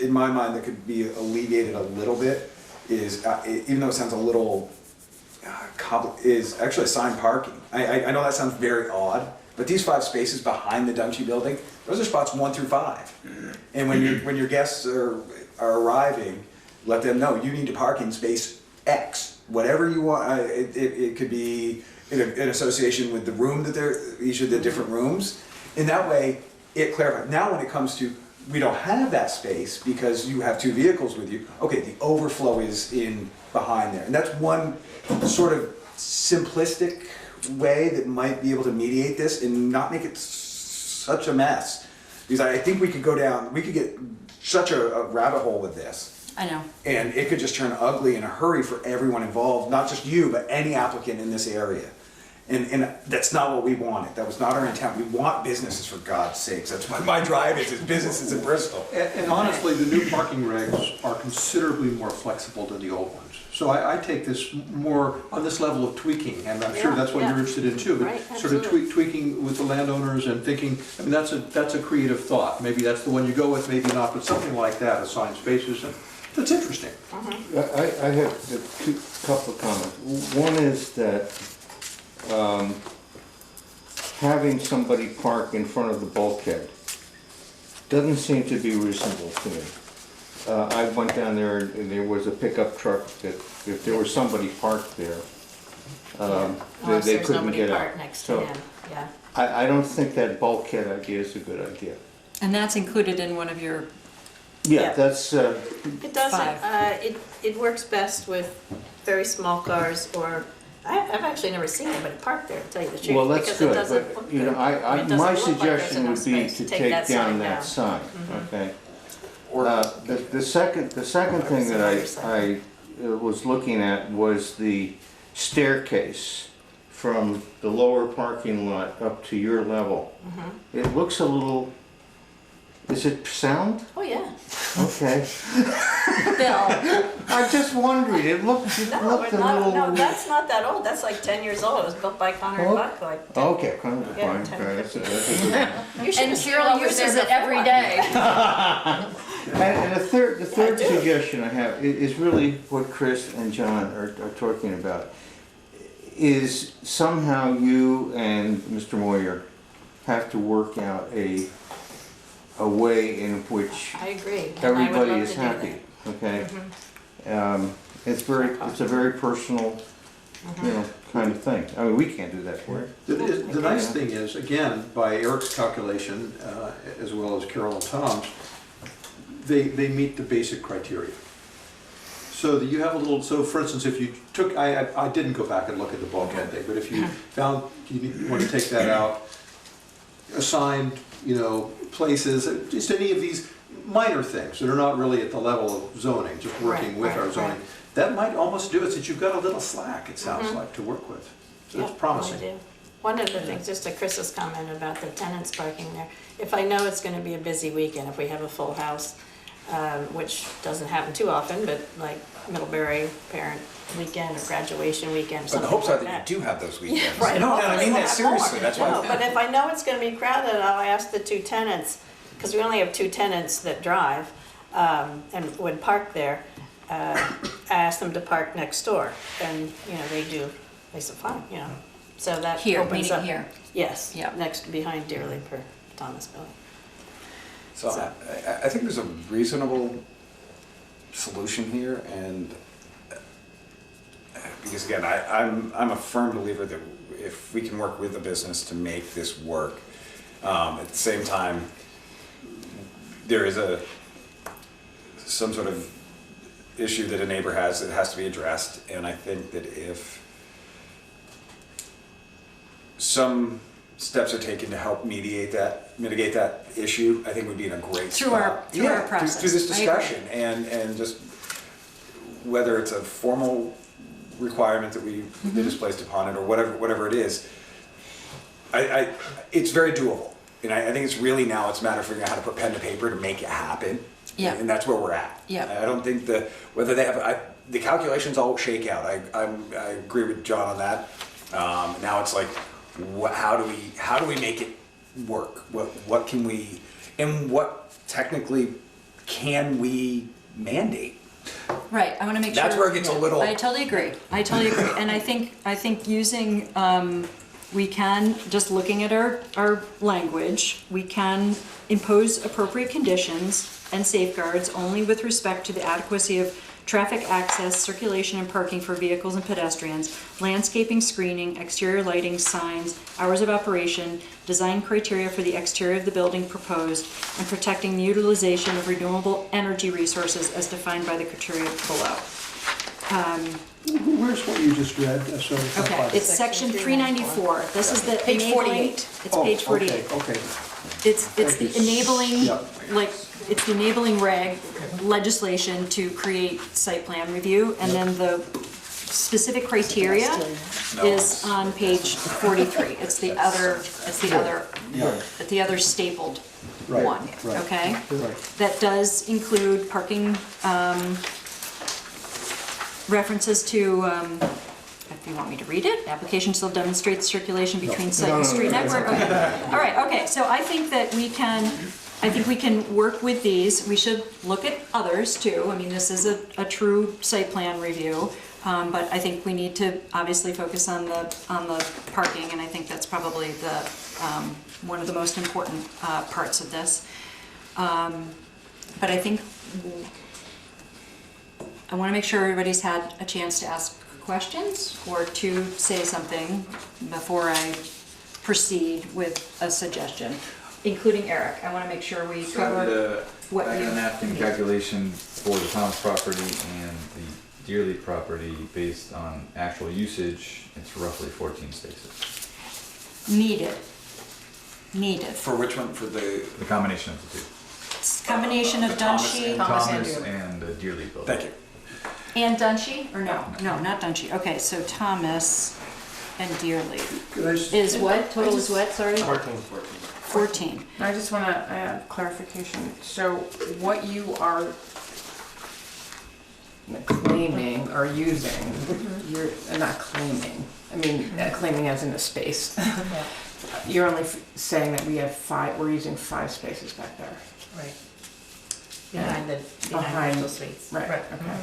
in my mind, that could be alleviated a little bit is, even though it sounds a little is actually assigned parking. I know that sounds very odd, but these 5 spaces behind the Dungy building, those are spots 1 through 5. And when your guests are arriving, let them know you need to park in space X, whatever you want. It could be in association with the room that each of the different rooms. In that way, it clarifies. Now, when it comes to we don't have that space because you have 2 vehicles with you. Okay, the overflow is in behind there, and that's one sort of simplistic way that might be able to mediate this and not make it such a mess. Because I think we could get such a rabbit hole with this. I know. And it could just turn ugly in a hurry for everyone involved, not just you, but any applicant in this area. And that's not what we wanted. That was not our intent. We want businesses, for God's sakes. That's what my drive is businesses in Bristol. And honestly, the new parking regs are considerably more flexible than the old ones. So I take this more on this level of tweaking, and I'm sure Yeah, that's what yeah. you're interested in too. But Right, sort of absolutely. tweaking with the landowners and thinking, that's a creative thought. Maybe that's the one you go with, maybe not, but something like that, assigned spaces, that's interesting. I have a couple of comments. One is that having somebody park in front of the bulkhead doesn't seem to be reasonable to me. I went down there and there was a pickup truck that if there was somebody parked there, Unless they there's couldn't nobody get out. parked next to So him, yeah. I don't think that bulkhead idea is a good idea. And that's included in one of your, Yeah, Yeah. that's, It doesn't, 5. it works best with very small cars or, I've actually never seen anybody park there, to tell you the truth. well, that's because it good, doesn't but, look you know, good. I mean, it doesn't my look like there's suggestion enough would be space to take take that down sign that down. sign, okay? Or The second thing that I was looking at was the staircase from the lower parking lot up to your level. It looks a little Is it sound? Oh, yeah. Okay. Bill. I'm just wondering, it looked No, a it's not, little... no, that's not that old. That's like 10 years old. It was built by Connor and Buck, like. Okay, kind of Yeah, fine. 10, Okay, 15. that's a good- You should And have seen Carol what was uses there it every before. day. And the third do. suggestion I have is really what Chris and John are talking about. Is somehow you and Mr. Moyer have to work out a way in which I agree. and I would everybody love is to do happy, okay? Mm-hmm. It's a very personal, kind of thing. I mean, we can't do that for it. The nice thing is, again, by Eric's calculation, as well as Carol and Tom's, they meet the basic criteria. So that you have a little, so for instance, if you took, I didn't go back and look at the bulkhead thing, but if you found you want to take that out, assigned, places, just any of these minor things that are not really at the level of zoning, just working Right, with our right, zoning, right. that might almost do it, since you've got a little slack, it sounds like, to work with. So Yeah, it's promising. I do. One of the things, just to Chris's comment about the tenants parking there, if I know it's gonna be a busy weekend, if we have a full house, which doesn't happen too often, but like Middlebury parent weekend or graduation weekend, But the something hopes are like that you do have those weekends. Right, No, I hopefully mean we'll that have more. seriously, that's No, why. but if I know it's gonna be crowded, I'll ask the two tenants, because we only have two tenants that drive, and would park there. I ask them to park next door, and, they do, they said, fine, so that Here, opens meaning up. here. Yes, Yep. next, behind Dearly per Thomas Building. So I think there's a reasonable solution here, and because again, I'm a firm believer that if we can work with the business to make this work, at the same time, there is some sort of issue that a neighbor has that has to be addressed, and I think that if some steps are taken to help mitigate that issue, I think we'd be in a great Through spot. our process. Through this I agree. discussion, and just whether it's a formal requirement that that is placed upon it, or whatever it is, it's very doable. And I think it's really now it's a matter of figuring out how to put pen to paper to make it happen. Yeah. And that's where we're at. Yeah. I don't think whether they have, the calculations all shake out. I agree with John on that. Now it's like, how do we make it work? What can we, and what technically can we mandate? Right, I want to make sure. That's where it gets a little. I totally agree, and I think using, we can, just looking at our language, we can impose appropriate conditions and safeguards only with respect to the adequacy of traffic access, circulation and parking for vehicles and pedestrians, landscaping, screening, exterior lighting, signs, hours of operation, design criteria for the exterior of the building proposed, and protecting the utilization of renewable energy resources as defined by the criteria below. Where's what you just read? Sorry. Okay, it's section 394. This is the Page enabling. 48. It's page 48. Okay. It's the enabling, Yeah. it's the enabling legislation to create site plan review, and then the specific criteria is on page 43. It's the other stapled Right, one, right. okay? Right. That does include parking, references to, if you want me to read it, application shall demonstrate the circulation between site and street network. Okay. All right, okay, so I think that we can work with these. We should look at others too. I mean, this is a true site plan review, but I think we need to obviously focus on the parking, and I think that's probably the, one of the most important parts of this. But I think I want to make sure everybody's had a chance to ask questions or to say something before I proceed with a suggestion, including Eric. I want to make sure we cover what I you... got a napkin calculation for the Thomas property and the Dearly property based on actual usage. It's roughly 14 spaces. Needed. For which one? For the. The combination of the two. It's a combination of Dunshee Thomas and the Dearly building. Thank you. and Dunshee, or no, not Dunshee. Okay, so Thomas and Dearly Could I just- is what? Total is what, sorry? 14. 14. I just want to add clarification. So what you are claiming or using, you're not claiming. I mean, claiming as in a space. You're only saying that we have 5. We're using 5 spaces back there. Right. Behind Behind- Bristol Suites. Right. Okay.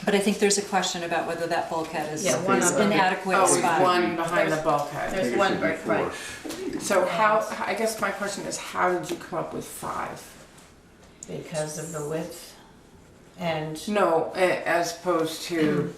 But I think there's a question about whether that bulkhead is Yeah, one is of them. inadequate Oh, spot. one behind the bulkhead. There's one, right. So how? I guess my question is, how did you come up with 5? Because of the width and. No, as opposed to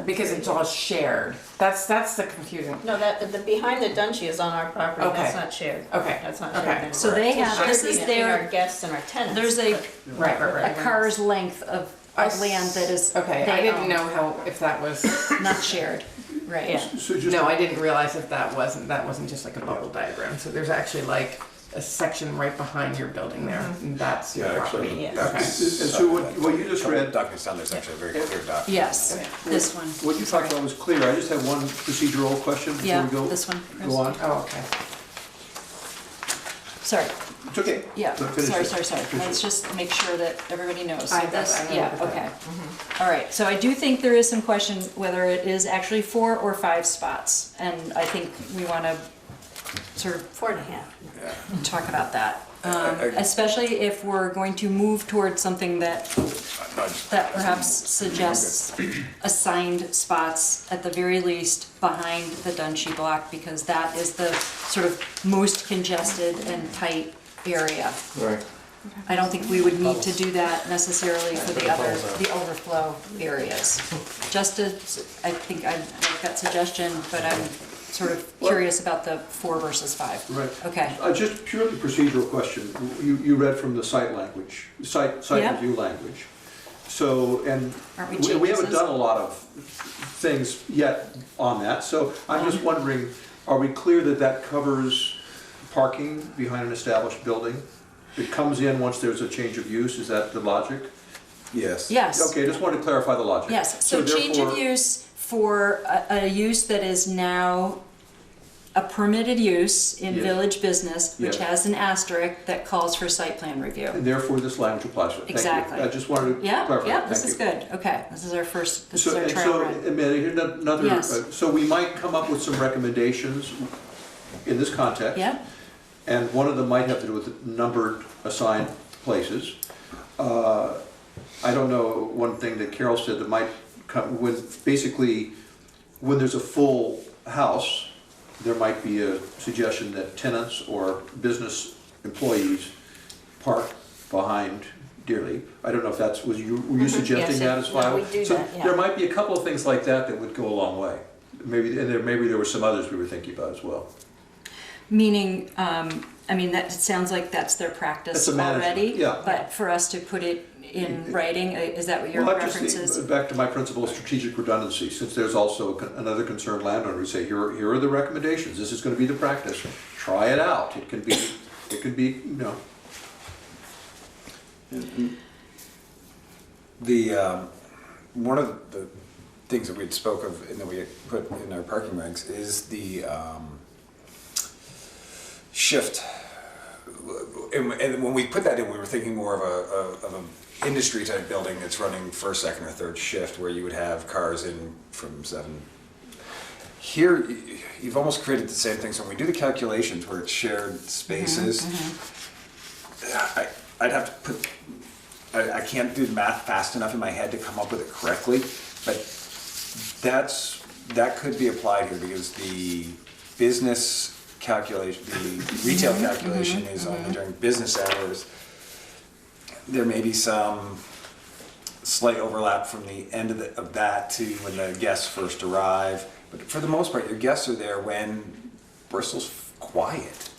because it's all shared. That's the confusing. No, the behind the Dunchi is on our property, Okay. that's not shared. Okay. That's not Okay. shared anymore. So they have, It's this shared is between our their, guests and our tenants. there's a Right. car's length of land that is, Okay, they I didn't own, know if that was. not shared, right? Yeah. So just, No, I didn't realize if that wasn't just like a bubble diagram. So there's actually like a section right behind your building there, and that's your Yeah, property. actually, Yeah. and so what you just read, Documents down, there's actually a very clear document. Yes, this one. what you talked about was clear. I just have one procedural question before Yeah, we go, this one. go on. Oh, okay. Sorry, It's okay. yeah, Finish it. sorry. Finish Let's it. just make sure that everybody knows. So I got this, it. I know yeah, what that- okay. All right, so I do think there is some question whether it is actually 4 or 5 spots. And I think we want to sort of 4.5. talk about that. I- Especially if we're going to move towards something that perhaps suggests assigned spots at the very least behind the Dunshee block, because that is the sort of most congested and tight area. Right. I don't think we would need to do that necessarily for the overflow areas. Just as, I think I like that suggestion, but I'm sort of curious about the 4 versus 5. Right. Okay. Just purely procedural question. You read from the site language, site Yeah. review language. So, and Aren't we we haven't geniuses? done a lot of things yet on that. So I'm just wondering, are we clear that that covers parking behind an established building? It comes in once there's a change of use, is that the logic? Yes. Yes. Okay, just wanted to clarify the logic. Yes, so change of therefore- use for a use that is now a permitted use in Yes. village business, which Yes. has an asterisk that calls for site plan review. And therefore this language applies to it. Thank you. Exactly. I just wanted to Yeah, clarify. yeah, this Thank is you. good, okay, this is our first, this is So, our and trial so, run. Amanda, here's another, Yes. so we might come up with some recommendations in this context. Yeah, And one of them might have to do with numbered assigned places. I don't know, one thing that Carol said that might come, when there's a full house, there might be a suggestion that tenants or business employees park behind Dearly. I don't know if that's, were you suggesting Yes, that as no, well? we do So that, yeah. there might be a couple of things like that that would go a long way. Maybe there were some others we were thinking about as well. meaning, I mean, that, it sounds like that's their practice That's a management, already. yeah. But for us to put it in writing, is that what your Well, preference is? back to my principle of strategic redundancy, since there's also another concerned landowner, we say, here are the recommendations, this is gonna be the practice, try it out, it can be, you know. The, one of the things that we had spoke of and that we had put in our parking regs is the shift. And when we put that in, we were thinking more of an industry type building that's running first, second, or third shift, where you would have cars in from 7. Here, you've almost created the same thing. So when we do the calculations where it's shared spaces, I'd have to put, I can't do the math fast enough in my head to come up with it correctly, but that could be applied here, because the business calculation, the retail calculation is only during business hours. There may be some slight overlap from the end of that to when the guests first arrive, but for the most part, your guests are there when Bristol's quiet.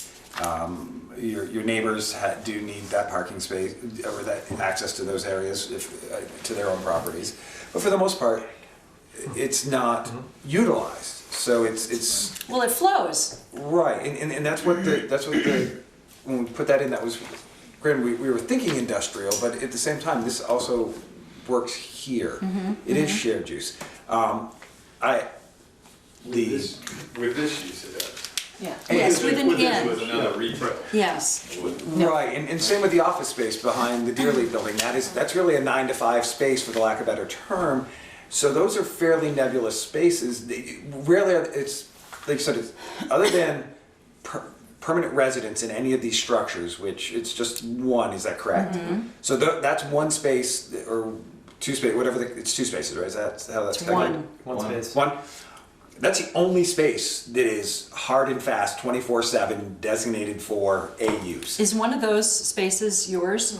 Your neighbors do need that parking space or that access to those areas to their own properties, but for the most part, it's not utilized. So it's Well, it flows. right, and that's what the when we put that in, that was granted we were thinking industrial, but at the same time, this also works here. It is shared use. With this use it does. Yeah. Yes, with an With N. another retail. Yes. Right, and same with the office space behind the Dearly building. That's really a 9 to 5 space, for the lack of a better term. So those are fairly nebulous spaces. Rarely, it's like you said, it's, other than permanent residents in any of these structures, which it's just one. Is that correct? So that's one space or two space, whatever. It's two spaces, right? Is that how that's calculated? One space. One. That's the only space that is hard and fast, 24/7, designated for a use. Is one of those spaces yours?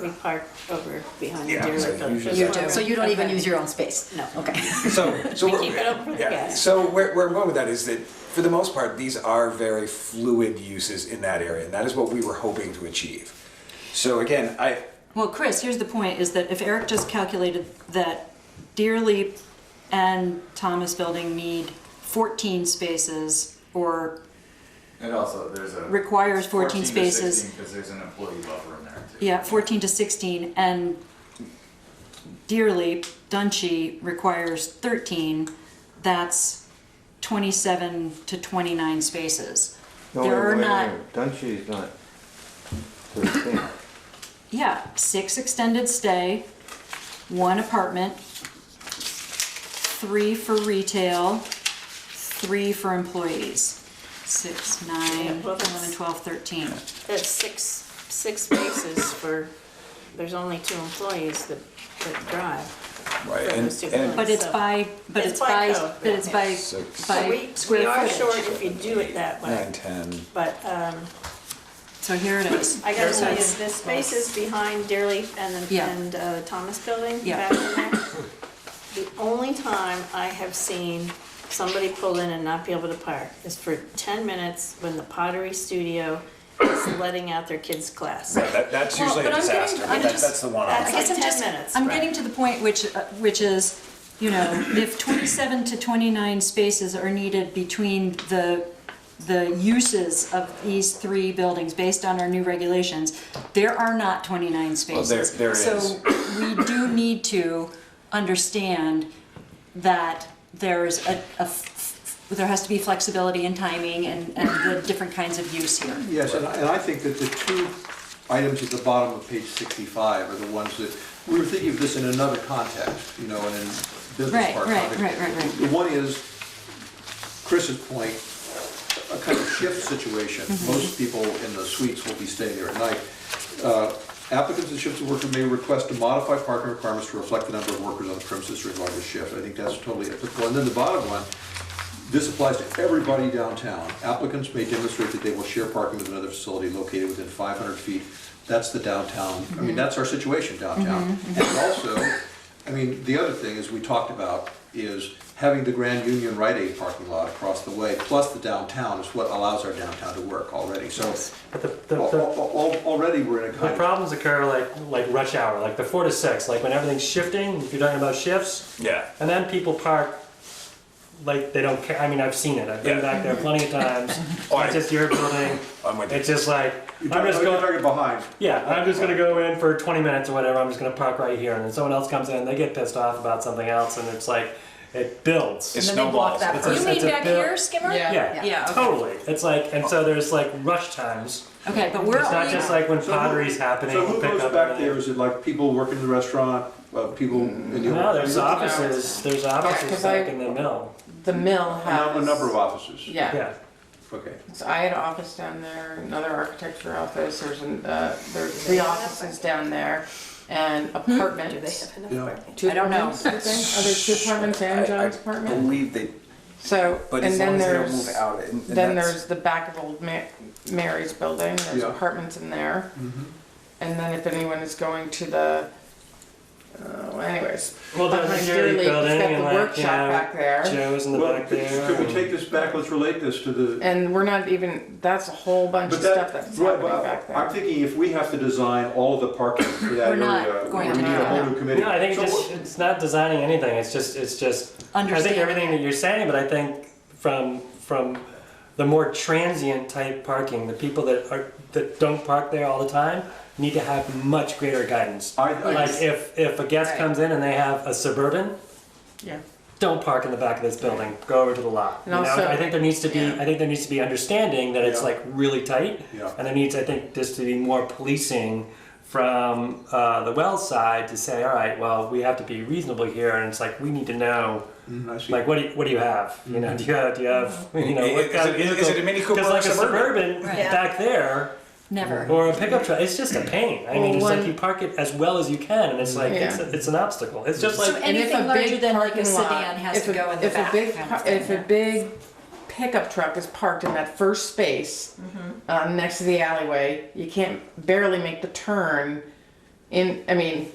We park over behind the Yeah, Dearly so building. usually You that's do, so you don't even use your own space? No. Okay. So We we're- keep it open for the yeah. guests. So where I'm going with that is that, for the most part, these are very fluid uses in that area, and that is what we were hoping to achieve. So again, Well, Chris, here's the point, is that if Eric just calculated that Dearly and Thomas Building need 14 spaces, or And also, there's a. requires 14 spaces. Because there's an employee buffer in there too. Yeah, 14 to 16, and Dearly, Dunshee requires 13, that's 27 to 29 spaces. No, There are wait, not, wait. Dunshee not 13. yeah, 6 extended stay, 1 apartment, 3 for retail, 3 for employees. 6, 9, Yeah, well, 11, 12, 13. That's six spaces for, there's only 2 employees that drive. right, For those two and But it's So- by, It's by code, but it's by, Six. So by we square are footage. short if you do it that way, 9, 10. but, So here it is. I gotta So tell you, it's- the spaces behind Dearly Yeah. and Thomas Building, Yeah. back in there, the only time I have seen somebody pull in and not be able to park is for 10 minutes when the pottery studio is letting out their kids' class. That's Well, usually but a I'm getting- disaster. I'm That- just- that's the one. That's I guess like I'm 10 just, minutes, I'm right. getting to the point which is, you know, if 27 to 29 spaces are needed between the uses of these 3 buildings based on our new regulations, there are not 29 spaces. there So is. we do need to understand that there's there has to be flexibility in timing and the different kinds of use here. Yes, and I think that the 2 items at the bottom of page 65 are the ones that, we were thinking of this in another context, you know, and in business Right, park right, context. right. The one is, Chris's point, a kind of shift situation. Most people in the suites will be staying there at night. Applicants and shifts of worker may request to modify parking requirements to reflect the number of workers on the premises during the shift. I think that's totally applicable. And then the bottom one, this applies to everybody downtown. Applicants may demonstrate that they will share parking with another facility located within 500 feet. That's the downtown, I mean, that's our situation downtown. And also, I mean, the other thing, as we talked about, is having the Grand Union Rite Aid parking lot across the way, plus the downtown, is what allows our downtown to work already. So But the already we're in a The kind of, problems occur like rush hour, like the 4 to 6, like when everything's shifting, if you're talking about shifts, Yeah. and then people park like they don't care. I mean, I've seen it. I've been Yeah. back there plenty of times. Oh, It's just your building. I'm with you. It's just like, you're I'm just going, talking behind. yeah, I'm just gonna go in for 20 minutes or whatever. I'm just gonna park right here, and then someone else comes in, they get pissed off about something else, and it's like, it builds. It And then they block snowballs. that It's a- You mean it's a back bill- here, Skimmer? Yeah. Yeah, Yeah, okay. totally. It's like, and so there's like rush times. Okay, but we're It's not only, just like when pottery's happening. So who pick goes up back everything. there? Is it like people working in the restaurant, people in the? No, there's offices. There's offices 'cause back I- in the mill. The mill has. A number of offices. Yeah. Yeah. Okay. So I had an office down there, another architecture office, there's 3 offices down there, and apartments. Do they have enough Yeah. parking? 2 I don't know. apartments, I think? Are there 2 apartments and John's apartment? believe they, So, but and as then long as they don't there's, move out. and then that's- there's the back of old Mary's building, there's Yeah. apartments in there. Mhm. And then if anyone is going to the, anyways. Well, there's a behind security Dearly, building it's got and the like, workshop back there. Joe's in the Well, back could there. we take this back, let's relate this to the. And we're not even, that's a whole bunch But of that, stuff that's right, happening but back I'm there. thinking if we have to design all of the parking for that We're area, not going we to need do a whole that. new committee. No, I think So it's what- just, it's not designing anything. It's just I think Understanding everything it. that you're saying, but I think from the more transient type parking, the people that don't park there all the time need to have much greater guidance. I- Like if a guest Right. comes in and they have a Suburban, Yeah. don't park in the back of this building, go over to the lot. And You know, also- I think there needs to be, Yeah. I think there needs to be understanding that it's Yeah. like really tight. Yeah. And there needs, I think, just to be more policing from the Wells side to say, all right, well, we have to be reasonable here, and it's like, we need to know, I see. like, what do you have? You know, do you have, you know, what kind of vehicle? Is it a Mini Cooper Because or like a Suburban Right. back there, Never. or a pickup truck, it's just a pain. I mean, Well, it's like one- you park it as well as you can, and it's like, Yeah. it's an obstacle. It's just So like, And if anything a larger big than like a parking lot- sedan has if to a- go in the if a back. big kind of par- thing, If a yeah. big pickup truck is parked in that first space, next to the alleyway, you can't barely make the turn in, I mean,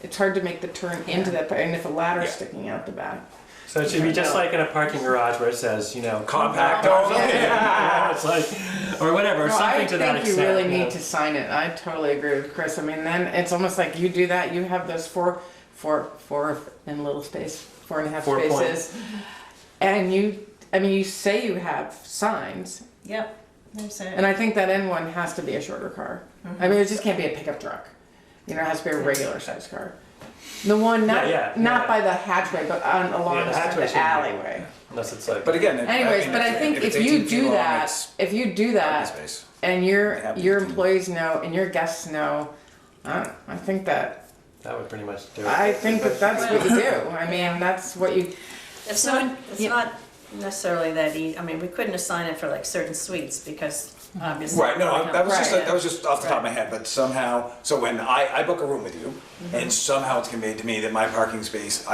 it's hard to make the turn into that, and if a ladder's sticking out the back. so it should be just like in a parking garage where it says, you know, Compact only. only. Yeah, it's like, or whatever, No, something I to that think you extent. really you know. need to sign it. I totally agree with Chris. I mean, then it's almost like you do that, you have those four in little space, 4.5 4 spaces. points. And you say you have signs, Yep, there's a. and I think that N one has to be a shorter car. I mean, it just can't be a pickup truck. You know, it has to be a regular sized car. The one not Yeah. by the hatchway, but along Yeah, the hatchway the should be- alleyway. Unless it's like, But again, Anyways, but I think if it's you 18 feet do long, that, it's if you do parking that, space. and Have your to. employees know and your guests know, I think that that would pretty much do it. I think that that's what you do. I mean, that's what you. It's So, not, it's yeah. not necessarily that easy, I mean, we couldn't assign it for like certain suites because obviously. Right, no, that was just, Right. that was just off the top of my head, but somehow, so when I book a room with you, and somehow it's conveyed to me that my parking space,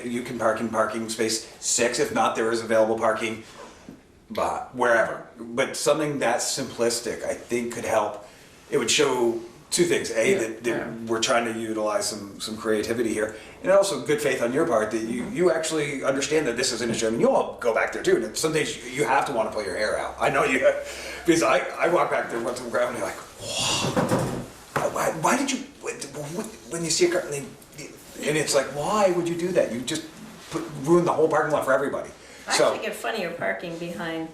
you can park in parking space 6, if not, there is available parking, but wherever. But something that simplistic, I think could help. It would show two things: A, that we're trying to utilize some creativity here, and also good faith on your part that you actually understand that this is an issue. I mean, you all go back there too, and some days you have to want to pull your hair out. I know you, because I walk back there, went to the ground, and you're like, why did you, when you see a car, and it's like, why would you do that? You just ruin the whole parking lot for everybody. I So actually get funnier parking behind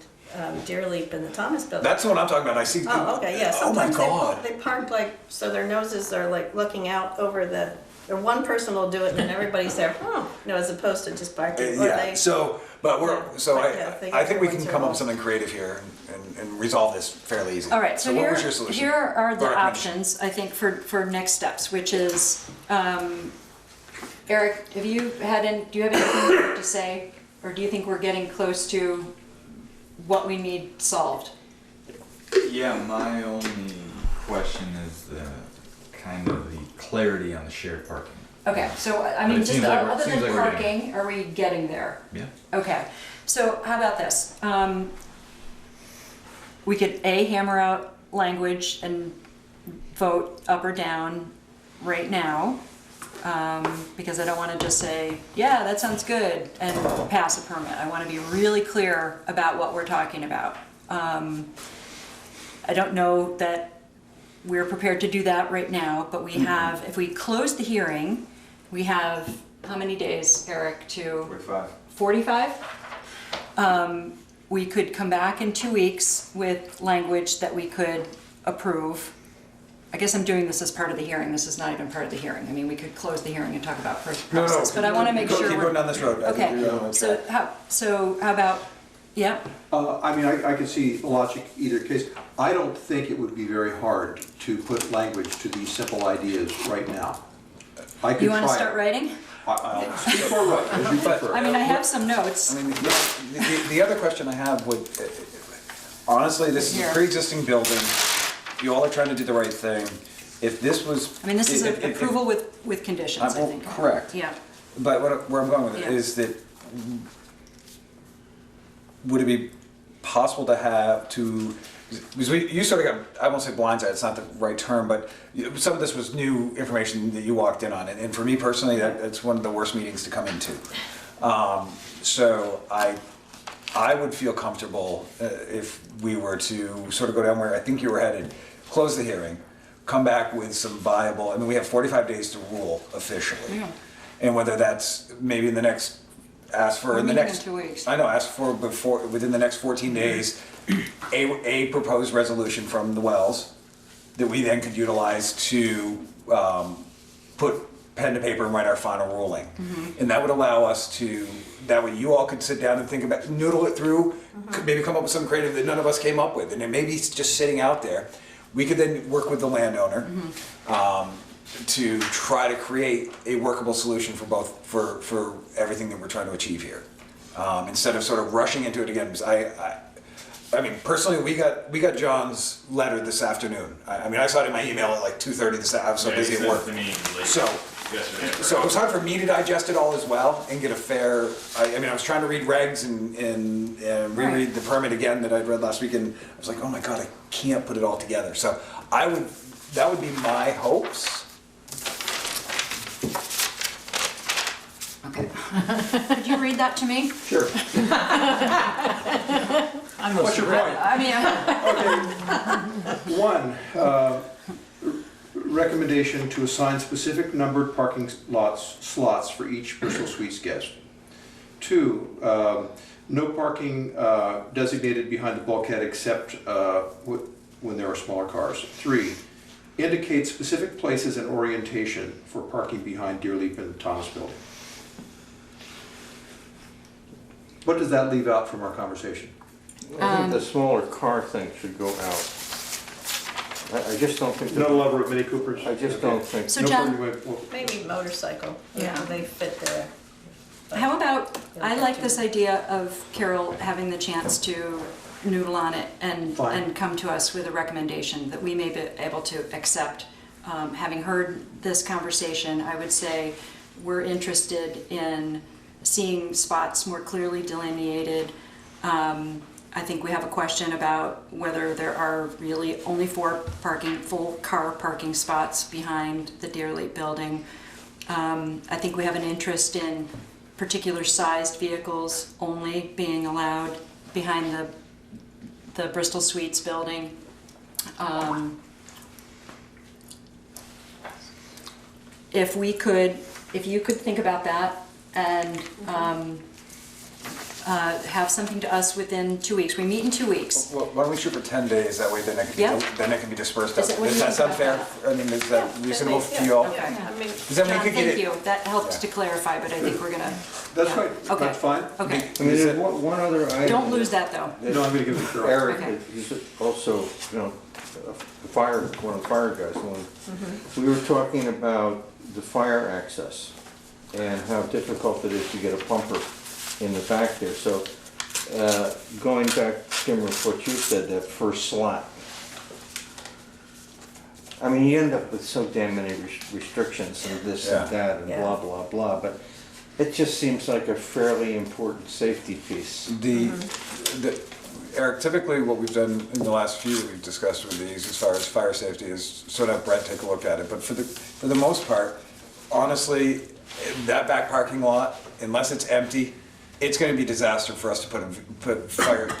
Deer Leap in the Thomas building. that's what I'm talking about. I see. Oh, okay, yeah, Oh my sometimes God. they park like, so their noses are like looking out over the, or one person will do it and then everybody's there, you know, as opposed to just parking. Or Yeah, they- so, but they I think we get can ones come that up with something creative here and resolve this fairly easy. All right, so what here, was your solution? here are the Or recommendation? options, I think, for next steps, which is, Eric, do you have anything to say? Or do you think we're getting close to what we need solved? Yeah, my only question is the kind of the clarity on the shared parking. Okay, so, I But mean, it just seems like we're- other seems than like we're getting- parking, are we getting there? Yeah. Okay, so how about this? We could hammer out language and vote up or down right now, because I don't want to just say, yeah, that sounds good, and pass a permit. I want to be really clear about what we're talking about. I don't know that we're prepared to do that right now, but we have, if we close the hearing, we have, how many days, Eric, to? 45. 45? We could come back in 2 weeks with language that we could approve. I guess I'm doing this as part of the hearing, this is not even part of the hearing. I mean, we could close the hearing and talk about process, but I want to make sure Keep we're. going down this road. I think Okay, you're on the right so track. how about, yeah, I mean, I can see logic either case. I don't think it would be very hard to put language to these simple ideas right now. I could you want to try start it. writing? I'll speak or write, as you prefer. I mean, I have some notes. I mean, the other question I have would, honestly, this is a Here. pre-existing building. You all are trying to do the right thing. If this was. I mean, this is if- an if- approval with conditions, I well, think. correct. Yeah, But where I'm going with it Yeah. is that, would it be possible to have to, because you sort of got, I won't say blindsided, it's not the right term, but some of this was new information that you walked in on, and for me personally, that's one of the worst meetings to come into. So I would feel comfortable if we were to sort of go down where I think you were headed, close the hearing, come back with some viable, I mean, we have 45 days to rule officially. Yeah. And whether that's maybe in the next, ask for We're in the meeting next. in 2 weeks. I know, ask for before, within the next 14 days, a proposed resolution from the Wells that we then could utilize to put pen to paper and write our final ruling. And that would allow us to, that way you all could sit down and think about, noodle it through, could maybe come up with something creative that none of us came up with, and it may be just sitting out there. We could then work with the landowner to try to create a workable solution for both, for everything that we're trying to achieve here. Instead of sort of rushing into it again, because I mean, personally, we got John's letter this afternoon. I mean, I saw it in my email at like 2:30 this afternoon. I was so busy at work. So it was hard for me to digest it all as well and get a fair. I mean, I was trying to read regs and reread the permit again that I'd read last week, and I was like, oh my god, I can't put it all together. So that would be my hopes. Okay. Could you read that to me? Sure. What's your point? I mean, Okay. One, recommendation to assign specific numbered parking slots for each Bristol Suites guest. Two, no parking designated behind the bulkhead except when there are smaller cars. Three, indicate specific places and orientation for parking behind Deerleaf and Thomas Building. What does that leave out from our conversation? I think the smaller car thing should go out. I just don't think. Not a lover of Mini Coopers? I just don't think. so John, Maybe motorcycle, Yeah. they fit there. how about, I like this idea of Carol having the chance to noodle on it and Fine. come to us with a recommendation that we may be able to accept. Having heard this conversation, I would say we're interested in seeing spots more clearly delineated. I think we have a question about whether there are really only 4 full car parking spots behind the Deerleaf building. I think we have an interest in particular sized vehicles only being allowed behind the Bristol Suites building. If you could think about that and have something to us within 2 weeks. We meet in 2 weeks. Well, why don't we shoot for 10 days, that way then it can be dispersed Is out. it- what do Does you that think sound fair? about I mean, is that reasonable for you all? Okay. I mean, Because then we John, could get thank it. you. That helped Yeah. to clarify, but I think we're gonna. That's yeah. right, Okay. that's fine. Okay. I mean, there's one other item. Don't lose that though. No, I'm gonna give it a try. Eric Okay. is also, you know, one of the fire guys. We were talking about the fire access and how difficult it is to get a pumper in the back there. So going back, Kim, with what you said, that first slot. I mean, you end up with so damn many restrictions and this and that and blah, blah, blah, but it just seems like a fairly important safety piece. Eric, typically what we've done in the last few that we've discussed with these as far as fire safety is sort of Brett take a look at it, but for the most part, honestly, that back parking lot, unless it's empty, it's going to be a disaster for us to put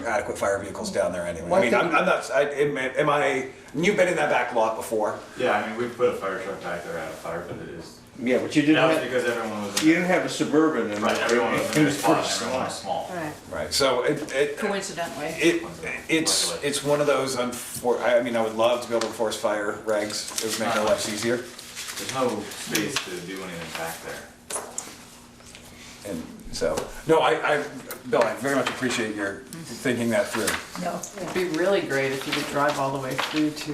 adequate fire vehicles down there anyway. I mean, I'm not. You've been in that back lot before. Yeah, I mean, we put a fire truck back there out of fire, but it is. Yeah, but you didn't That was have, because everyone was. you didn't have a Suburban in Right, everyone was in it the was spot, first everyone was slot. small. right. Right. So Coincidentally. it's one of those. I mean, I would love to be able to enforce fire regs. It would make our lives easier. There's no space to do anything back there. And so, no, Bill, I very much appreciate your thinking that through. No. It'd be really great if you could drive all the way through to,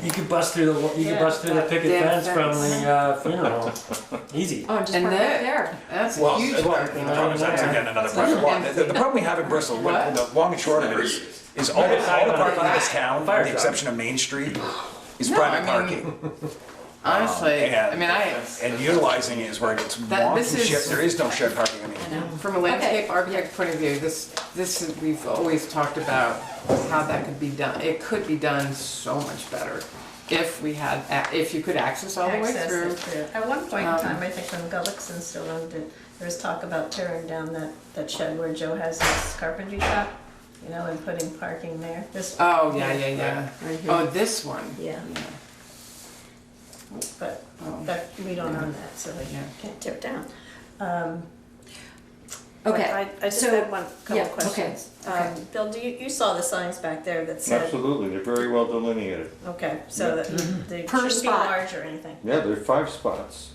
You could bust through the picket damn fence from fence. the funeral. Easy. Oh, just And park there. right there. that's a Well, huge the parking lot. problem is that's again another private lot. The problem we have in Bristol, What? the long and short of it is all the parking in this town, with the exception of Main Street, is No, private I mean, parking. Honestly, I and- mean, And utilizing it is where it gets That- this wonky. is- There is no shared parking. I mean, from a landscape architect point of view, we've always talked about how that could be done. It could be done so much better if we had, if you could access all the way Access through. it through. At one point in time, I think when Gullickson still owned it, there was talk about tearing down that shed where Joe has his carpentry shop, you know, and putting parking there. This. Oh, yeah. Right here. Oh, this one. Yeah, but that, we don't own that, so we can't tear it down. But Okay. I just so- had one couple yeah, of questions. okay. Bill, you saw the signs back there that said, Absolutely, they're very well delineated. okay, so that they Per shouldn't be spot. large or anything. Yeah, there are 5 spots.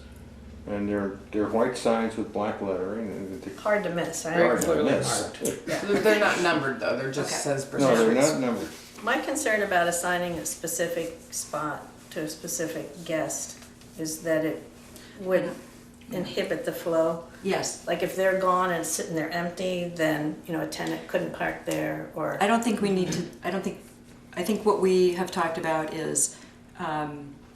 And they're white signs with black lettering, and they're Hard to miss, right? hard to clearly miss. They're not numbered though, they're just Okay. says No, they're percent. not numbered. My concern about assigning a specific spot to a specific guest is that it would inhibit the flow. Yes. Like if they're gone and sitting there empty, then, you know, a tenant couldn't park there or. I don't think we need to, I think what we have talked about is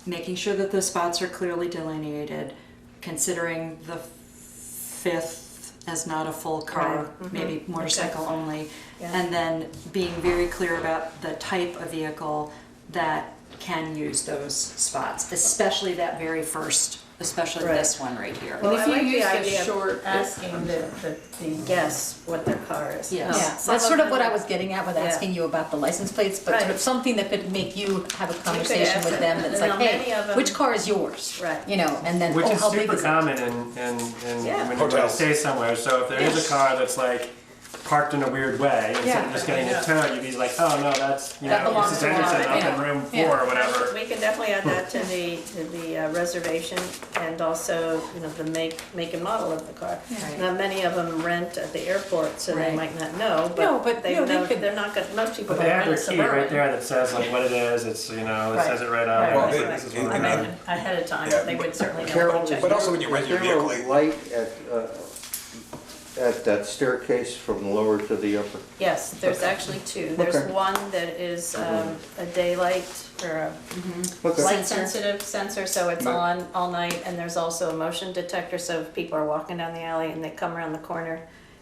making sure that the spots are clearly delineated, considering the fifth as not a full car, Right, mhm. maybe motorcycle only, Yeah. and then being very clear about the type of vehicle that can use those spots, especially that very first, especially Right. this one right here. Well, And if I you like the use the idea of short- asking the guests what their car is. Yes. Now, Yeah, some that's sort of them- what I was getting at with Yeah. asking you about the license plates, but sort Right. of something that could make you have a conversation ask with them, them that's and like, now many of hey, them- which car is yours? Right. You know, and then, Which oh, is how big super is it? common in Yeah. when you're going to Hotels. stay somewhere. So if there is a car that's like parked in a weird way, instead Yeah. of just getting Yeah. it towed, you'd be like, oh no, that's, you That know, belongs this is to Anderson Robert, up in yeah. room 4 Yeah. or whatever. We can definitely add that to the reservation and also, you know, the make and model of the car. Right. Now, many of them rent at the airport, so they Right. might not know, No, but but, they you know, they know, could- they're not gonna, most people But don't they have rent a their key right Suburban. there that says like what it is. It's, you know, it Right. says it right on Right, there. Well, So it- this is it- what I it meant is. ahead of time, Yeah, they would certainly know Carol, what to check. But also when you rent your is there vehicle, a light at that staircase from the lower to the upper? Yes, there's actually two. There's Okay. one that is a daylight or a Okay. light sensitive sensor, so it's Right. on all night, and there's also a motion detector, so if people are walking down the alley and they come around the corner,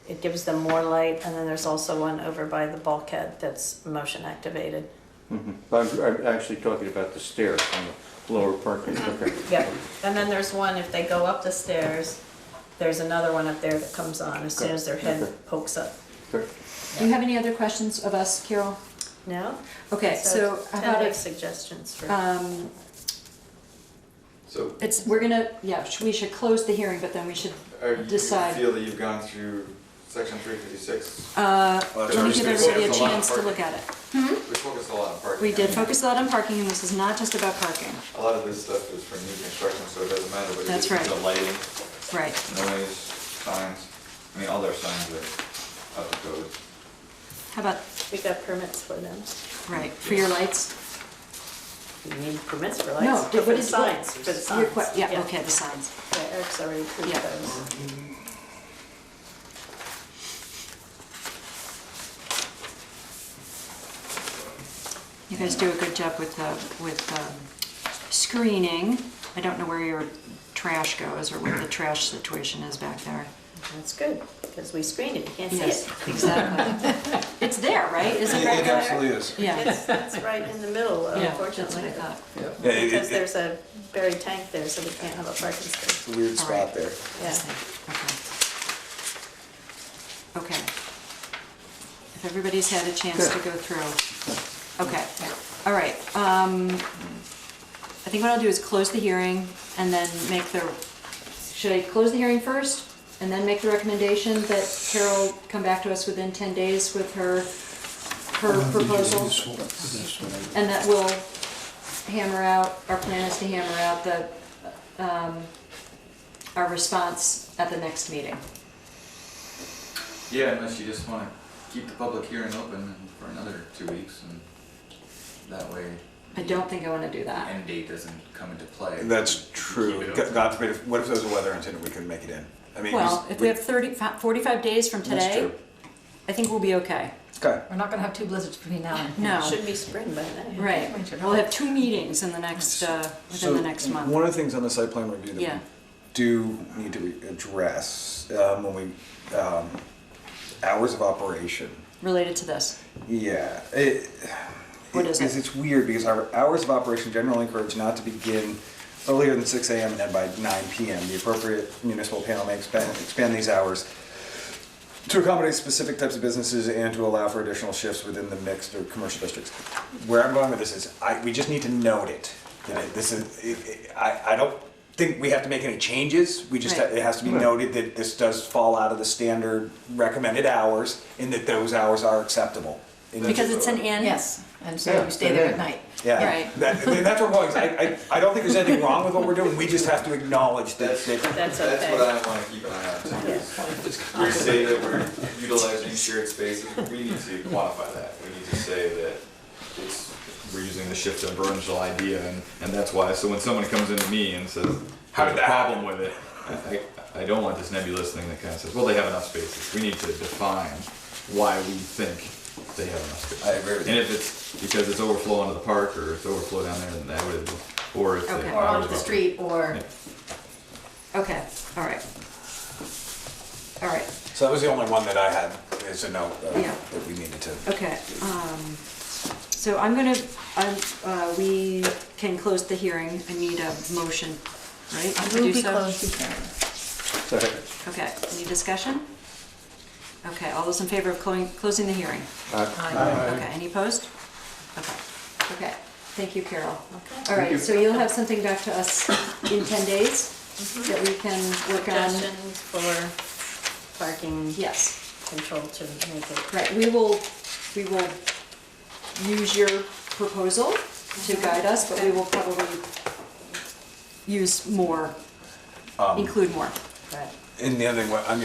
it gives them more light, and then there's also one over by the bulkhead that's motion activated. I'm actually talking about the stairs on the lower parking, okay. Yep, and then there's one, if they go up the stairs, there's another one up there that comes on as soon as their head Okay. pokes up. Okay. Do you have any other questions of us, Carol? No? Okay, so how about tentative if, suggestions for, So, we're gonna, yeah, we should close the hearing, but then we should decide. Feel that you've gone through section 356? Well, Let that's me already give been everybody a focused a lot on chance to parking. look at it. We focused a lot on parking. We did I mean, focus a lot on parking, and this is not just about parking. A lot of this stuff is for new construction, so it doesn't matter what it That's is. right. The lighting, Right. noise, signs, I mean, all their signs are up to code. How about, we got permits for them. right, for your lights? You need permits for lights? No, Or for what the is- signs, for the Your signs. que- Yeah, okay, the signs. Yeah, Eric's already approved Yeah. those. You guys do a good job with, screening. I don't know where your trash goes or what the trash situation is back there. That's good, because we screened it, you can't see Yes, it. exactly. It's there, right? Isn't it right it there? absolutely is. Yeah, It's right in the middle, yeah, that's what unfortunately. I thought. Yeah, it- Because it- there's a buried tank there, so we can't have a parking space. It's a weird All right. spot there. Yeah. Okay. Okay. If everybody's had a chance to go through. Okay, all right. I think what I'll do is close the hearing and then make the, should I close the hearing first? And then make the recommendation that Carol come back to us within 10 days with her proposal? And that we'll hammer out, our plan is to hammer out our response at the next meeting. Yeah, unless you just wanna keep the public hearing open for another 2 weeks, and that way. I don't think I want to do The that. end date doesn't come into play. That's true. Keep it open. God forbid, what if there's a weather incident, we can make it in? I mean, Well, if we have 45 days from That's today, true. I think we'll be okay. Okay. We're not gonna have two blizzards between now and. No, Should be spring by then. right. We'll have 2 meetings in the next, within the next month. One of the things on the site plan review that Yeah. we do need to address, when we, hours of operation. Related to this. Yeah. What is it? It's weird because our hours of operation generally encourage not to begin earlier than 6 a.m. and end by 9 p.m. The appropriate municipal panel may expand these hours to accommodate specific types of businesses and to allow for additional shifts within the mixed or commercial districts. Where I'm going with this is, we just need to note it. I don't think we have to make any changes. We just, Right. it has to be Right. noted that this does fall out of the standard recommended hours and that those hours are acceptable. Because it's an inn? Yes, and so Yeah, you stay there yeah. at night. Yeah, Right. that's where I'm going. I don't think there's anything wrong with what we're doing. We just have to acknowledge that. That's That's okay. what I wanna keep an eye on too. We say that we're utilizing shared spaces, we need to quantify that. We need to say that we're using the shift differential idea, and that's why, so when someone comes into me and says, How "There's did a that problem with it," I don't want this nebulous thing that kind of says, well, they have enough spaces. We need to define why we think they have enough spaces. I agree with And you. if it's because it's overflow onto the park, or it's overflow down there, then that would, or if Okay. they. Or onto the street, or, Okay, all right. All right, So that was the only one that I had, is a note Yeah. that we needed to. okay. So I'm gonna, we can close the hearing. I need a motion, right? I to move do we so? close the hearing. Okay, any discussion? Okay, all those in favor of closing the hearing? Aye. Okay, any opposed? Okay, okay, thank you, Carol. Okay. All right, so you'll have something back to us in 10 days that we can work on? Suggestions for parking Yes, control to make it. right, we will use your proposal to guide us, but we will probably use more, include more. Right. And the other thing, on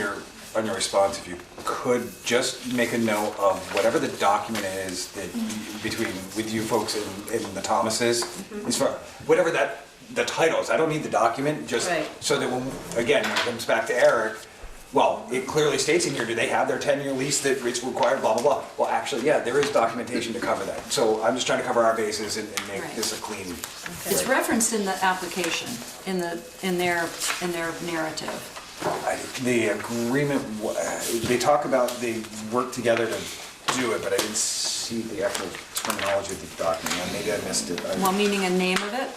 your response, if you could just make a note of whatever the document is that with you folks and the Thomases, as far, whatever the title is, I don't need the document, just Right. so that when it comes back to Eric, well, it clearly states in here, do they have their 10-year lease that it's required, blah, blah, blah. Well, actually, yeah, there is documentation to cover that. So I'm just trying to cover our bases and make Right. this a clean. It's referenced in the application, in their narrative. The agreement, they talk about they work together to do it, but I didn't see the actual terminology of the document. Maybe I missed it. Well, meaning a name of it?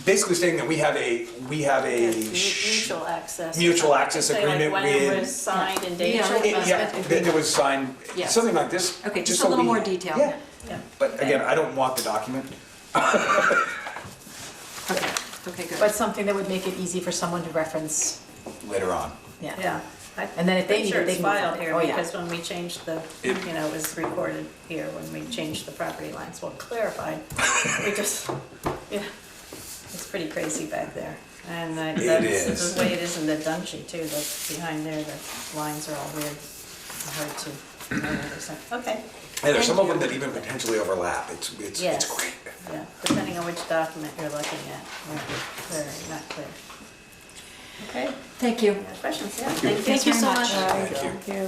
Basically stating that we have a Mutual access. mutual access Say, like, agreement when it was with. signed and Yeah, dated. right. Yeah, it was signed, Yes. something like this. Okay, just so a little we- more detail. Yeah, Yeah. but again, I don't want the document. Okay, okay, good. But something that would make it easy for someone to reference, Later on. yeah. Yeah. And then if they I'm need sure it, they it's can move filed on. here, Oh, yeah. because when we changed the, it was recorded here when we changed the property lines, well, clarified. We just, yeah, it's pretty crazy back there. And that's is. the way it is in the Dungy too, that's behind there, the lines are all weird, hard to know what they're saying. Okay, And there's Thank some of you. them that even potentially overlap. It's Yes. great. yeah, depending on which document you're looking at, clear, not clear. Okay, Thank you. any other questions? Yeah, Thank you so much. Thank you.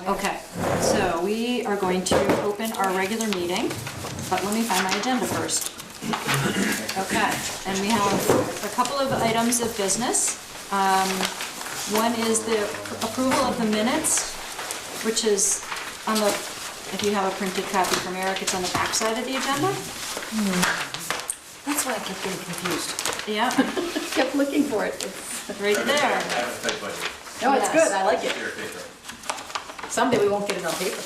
Okay, so we are going to open our regular meeting, but let me find my agenda first. Okay, and we have a couple of items of business. One is the approval of the minutes, which is on the, if you have a printed copy from Eric, it's on the back side of the agenda. That's why I kept getting confused. Yeah, Kept looking for it. right there. No, it's Yes. good, I like it. Someday we won't get it on paper.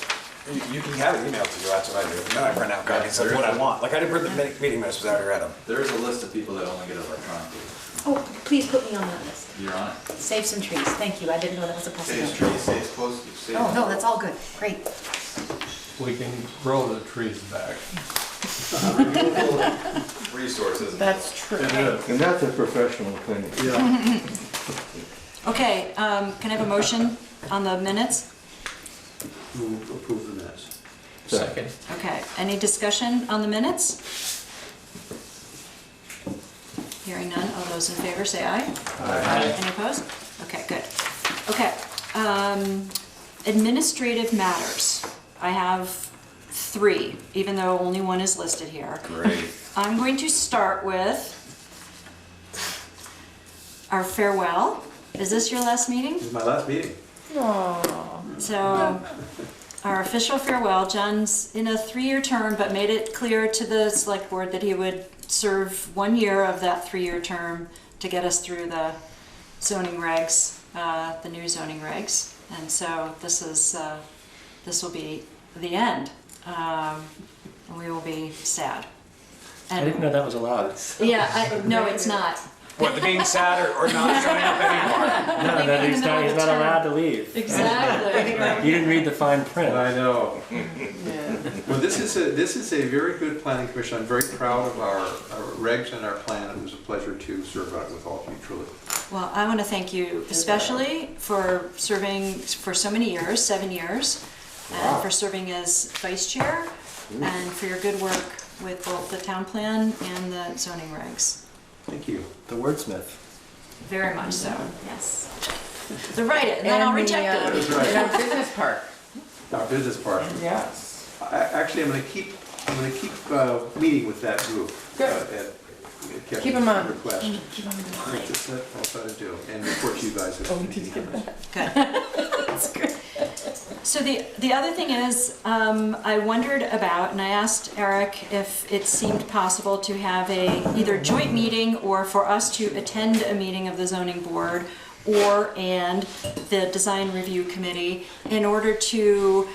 You can have it emailed to you, that's what I do. Then I print out copies of what I want. Like I didn't print the meeting minutes, because I already read them. There is a list of people that only get electronically. Oh, please put me on that list. You're on it. Save some trees, thank you, I didn't know that was a Saves possibility. trees, saves postage, saves. Oh, no, that's all good, great. We can grow the trees back. Resources. That's true. It is. And that's a professional thing. Yeah. Okay, can I have a motion on the minutes? Move approve the minutes. Second. Okay, any discussion on the minutes? Hearing none, all those in favor say aye. Aye. Any opposed? Okay, good. Okay, administrative matters. I have 3, even though only one is listed here. Great. I'm going to start with our farewell. Is this your last meeting? This is my last meeting. So, our official farewell, John's in a 3-year term, but made it clear to the select board that he would serve 1 year of that 3-year term to get us through the zoning regs, the new zoning regs. And so this will be the end. We will be sad. I didn't know that was allowed. Yeah, no, it's not. what, the being sad or not showing up anymore? No, that Leaving he's in the not, middle he's of not the allowed to leave. Exactly. You didn't read the fine print. I know. Yeah. Well, this is a very good planning commission. I'm very proud of our regs and our plan. It was a pleasure to serve on it with all of you, truly. Well, I want to thank you especially for serving for so many years, 7 years, and for serving as vice chair, and for your good work with both the town plan and the zoning regs. Thank you. The wordsmith. Very much so, yes. So write it, and then I'll reject it. That's right. And our business park, Our business partner. yes. Actually, I'm gonna keep meeting with that group. Good. At Kevin's Keep 'em on. request. That's what I'll try to do, and of course you guys. Good. That's great. So the other thing is, I wondered about, and I asked Eric if it seemed possible to have a either joint meeting or for us to attend a meeting of the zoning board and the design review committee in order to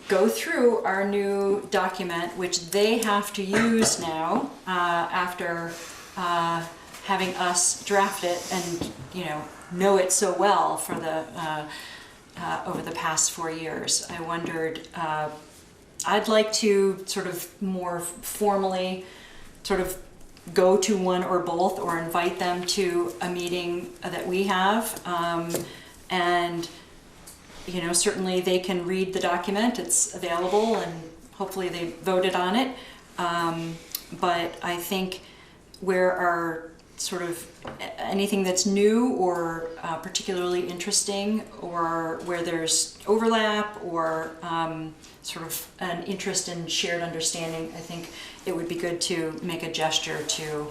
go through our new document, which they have to use now after having us draft it and know it so well for the over the past 4 years. I wondered, I'd like to sort of more formally sort of go to one or both or invite them to a meeting that we have. And, certainly they can read the document, it's available, and hopefully they voted on it. But I think where our sort of anything that's new or particularly interesting, or where there's overlap or sort of an interest in shared understanding, I think it would be good to make a gesture to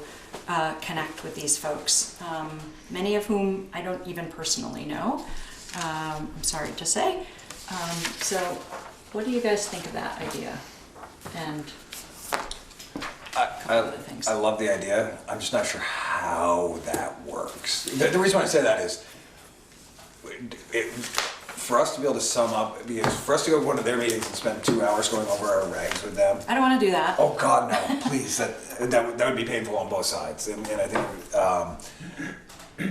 connect with these folks, many of whom I don't even personally know, I'm sorry to say. So what do you guys think of that idea? And I love the idea. I'm just not sure how that works. The reason why I say that is, for us to be able to sum up, because for us to go to one of their meetings and spend 2 hours going over our regs with them. I don't want to do that. Oh God, no! Please, that would be painful on both sides, and I think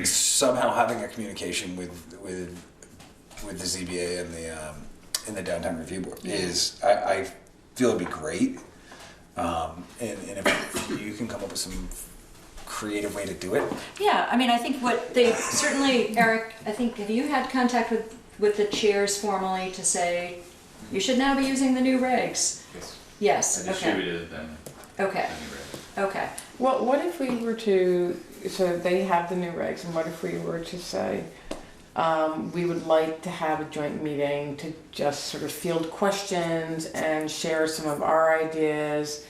somehow having a communication with the ZBA and the downtown review board is, I feel it'd be great. And if you can come up with some creative way to do it. Yeah, I mean, I think what they certainly, Eric, I think, have you had contact with the chairs formally to say, you should now be using the new regs? Yes, I okay. distributed them. Okay, okay. Well, what if we were to, so they have the new regs, and what if we were to say, we would like to have a joint meeting to just sort of field questions and share some of our ideas